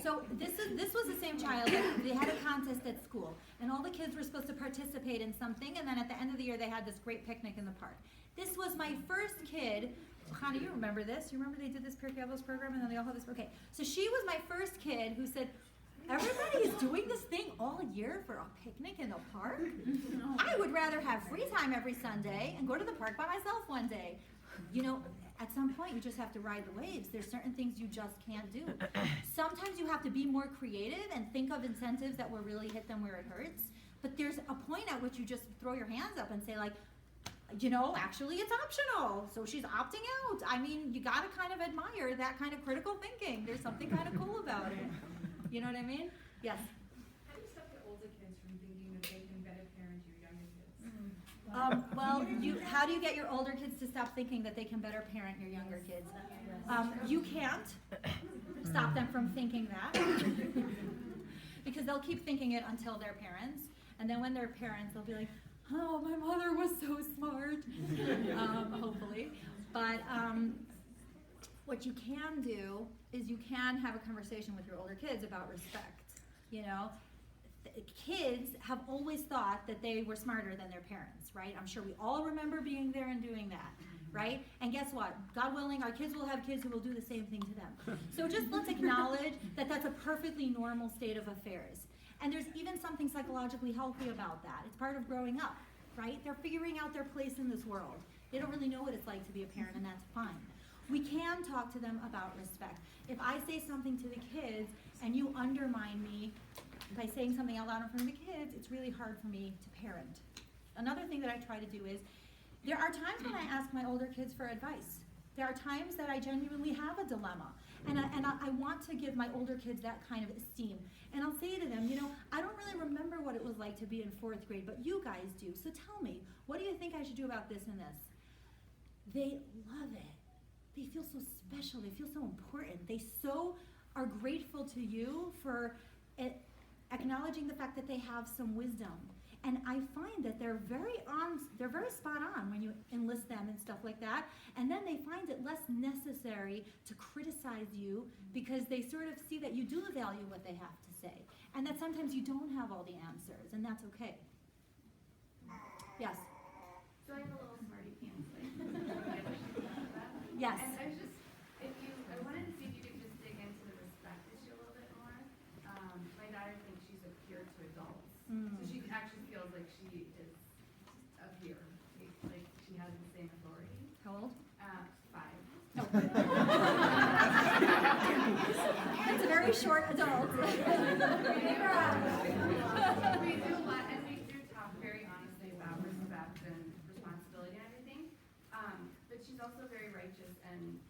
So this was the same child that they had a contest at school, and all the kids were supposed to participate in something, and then at the end of the year they had this great picnic in the park. This was my first kid. Connie, you remember this? You remember they did this Perky-Avos program, and then they all had this. Okay, so she was my first kid who said, everybody is doing this thing all year for a picnic in the park? I would rather have free time every Sunday and go to the park by myself one day. You know, at some point you just have to ride the waves. There's certain things you just can't do. Sometimes you have to be more creative and think of incentives that will really hit them where it hurts. But there's a point at which you just throw your hands up and say like, you know, actually it's optional. So she's opting out. I mean, you gotta kind of admire that kind of critical thinking. There's something kind of cool about it. You know what I mean? Yes. how do you stop the older kids from thinking that they can better parent your younger kids? Well, how do you get your older kids to stop thinking that they can better parent your younger kids? You can't stop them from thinking that because they'll keep thinking it until they're parents, and then when they're parents, they'll be like, "Oh, my mother was so smart." Hopefully, but what you can do is you can have a conversation with your older kids about respect. You know, kids have always thought that they were smarter than their parents, right? I'm sure we all remember being there and doing that, right? And guess what? God willing, our kids will have kids who will do the same thing to them. So just let's acknowledge that that's a perfectly normal state of affairs. And there's even something psychologically healthy about that. It's part of growing up, right? They're figuring out their place in this world. They don't really know what it's like to be a parent, and that's fine. We can talk to them about respect. If I say something to the kids and you undermine me by saying something out loud in front of the kids, it's really hard for me to parent. Another thing that I try to do is, there are times when I ask my older kids for advice. There are times that I genuinely have a dilemma. And I want to give my older kids that kind of esteem. And I'll say to them, you know, I don't really remember what it was like to be in 4th grade, but you guys do. So tell me, what do you think I should do about this and this? They love it. They feel so special. They feel so important. They so are grateful to you for acknowledging the fact that they have some wisdom. And I find that they're very spot on when you enlist them and stuff like that. And then they find it less necessary to criticize you because they sort of see that you do value what they have to say. And that sometimes you don't have all the answers, and that's okay. Yes? So I have a little smarty pants thing. Yes. And I wanted to see if you could just dig into the respect issue a little bit more. My daughter thinks she's a peer to adults. So she actually feels like she is a peer, like she has the same authority. How old? 5. It's a very short adult. We do a lot, and we do talk very honestly about respect and responsibility and everything. But she's also very righteous and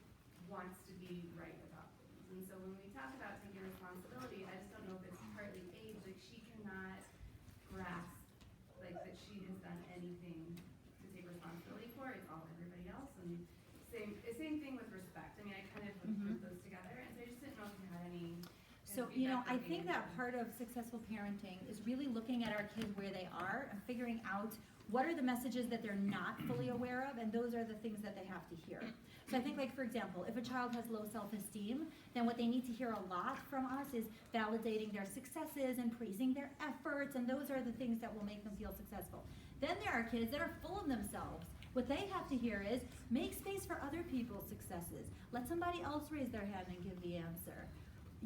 wants to be right about things. And so when we talk about taking responsibility, I just don't know if it's partly age, like she cannot grasp like that she has done anything to take responsibility for. It's all everybody else. And same thing with respect. I mean, I kind of put those together, and so I just didn't know if you had any. So, you know, I think that part of successful parenting is really looking at our kids where they are and figuring out what are the messages that they're not fully aware of, and those are the things that they have to hear. So I think, like, for example, if a child has low self-esteem, then what they need to hear a lot from us is validating their successes and praising their efforts, and those are the things that will make them feel successful. Then there are kids that are full of themselves. What they have to hear is, make space for other people's successes. Let somebody else raise their hand and give the answer.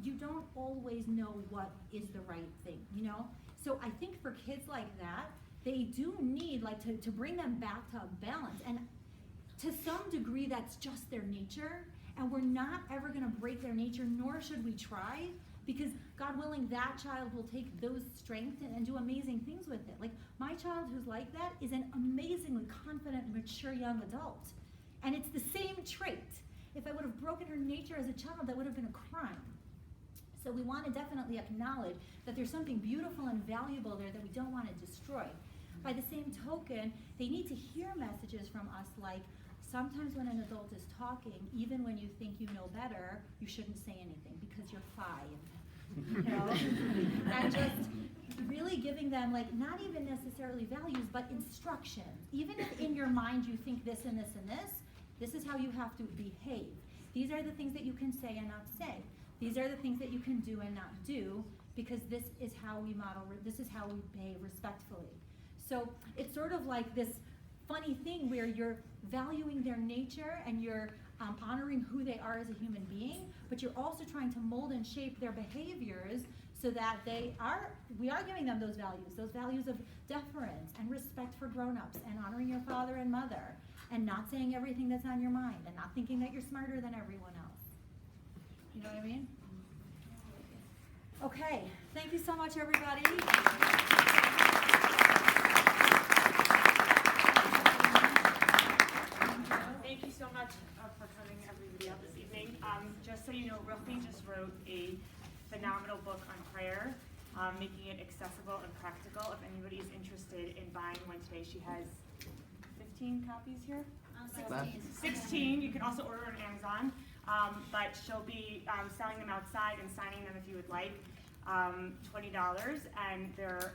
You don't always know what is the right thing, you know? So I think for kids like that, they do need, like, to bring them back to a balance. And to some degree, that's just their nature. And we're not ever going to break their nature, nor should we try. Because, God willing, that child will take those strengths and do amazing things with it. Like, my child who's like that is an amazingly confident, mature young adult. And it's the same trait. If I would have broken her nature as a child, that would have been a crime. So we want to definitely acknowledge that there's something beautiful and valuable there that we don't want to destroy. By the same token, they need to hear messages from us like, sometimes when an adult is talking, even when you think you know better, you shouldn't say anything because you're 5. You know? And just really giving them, like, not even necessarily values, but instructions. Even if in your mind you think this and this and this is how you have to behave. These are the things that you can say and not say. These are the things that you can do and not do, because this is how we model, this is how we behave respectfully. So it's sort of like this funny thing where you're valuing their nature and you're honoring who they are as a human being, but you're also trying to mold and shape their behaviors so that we are giving them those values of deference and respect for grown-ups and honoring your father and mother and not saying everything that's on your mind and not thinking that you're smarter than everyone else. You know what I mean? Okay, thank you so much, everybody. Thank you so much for coming, everybody, out this evening. Just so you know, Ruchi just wrote a phenomenal book on prayer, making it accessible and practical. If anybody is interested in buying one today, she has 15 copies here? 16. You can also order on Amazon, but she'll be selling them outside and signing them if you would like. $20, and they're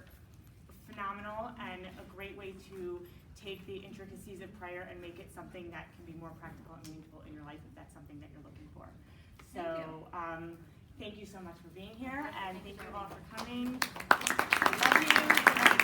phenomenal and a great way to take the intricacies of prayer and make it something that can be more practical and meaningful in your life if that's something that you're looking for. So thank you so much for being here, and thank you all for coming. I love you.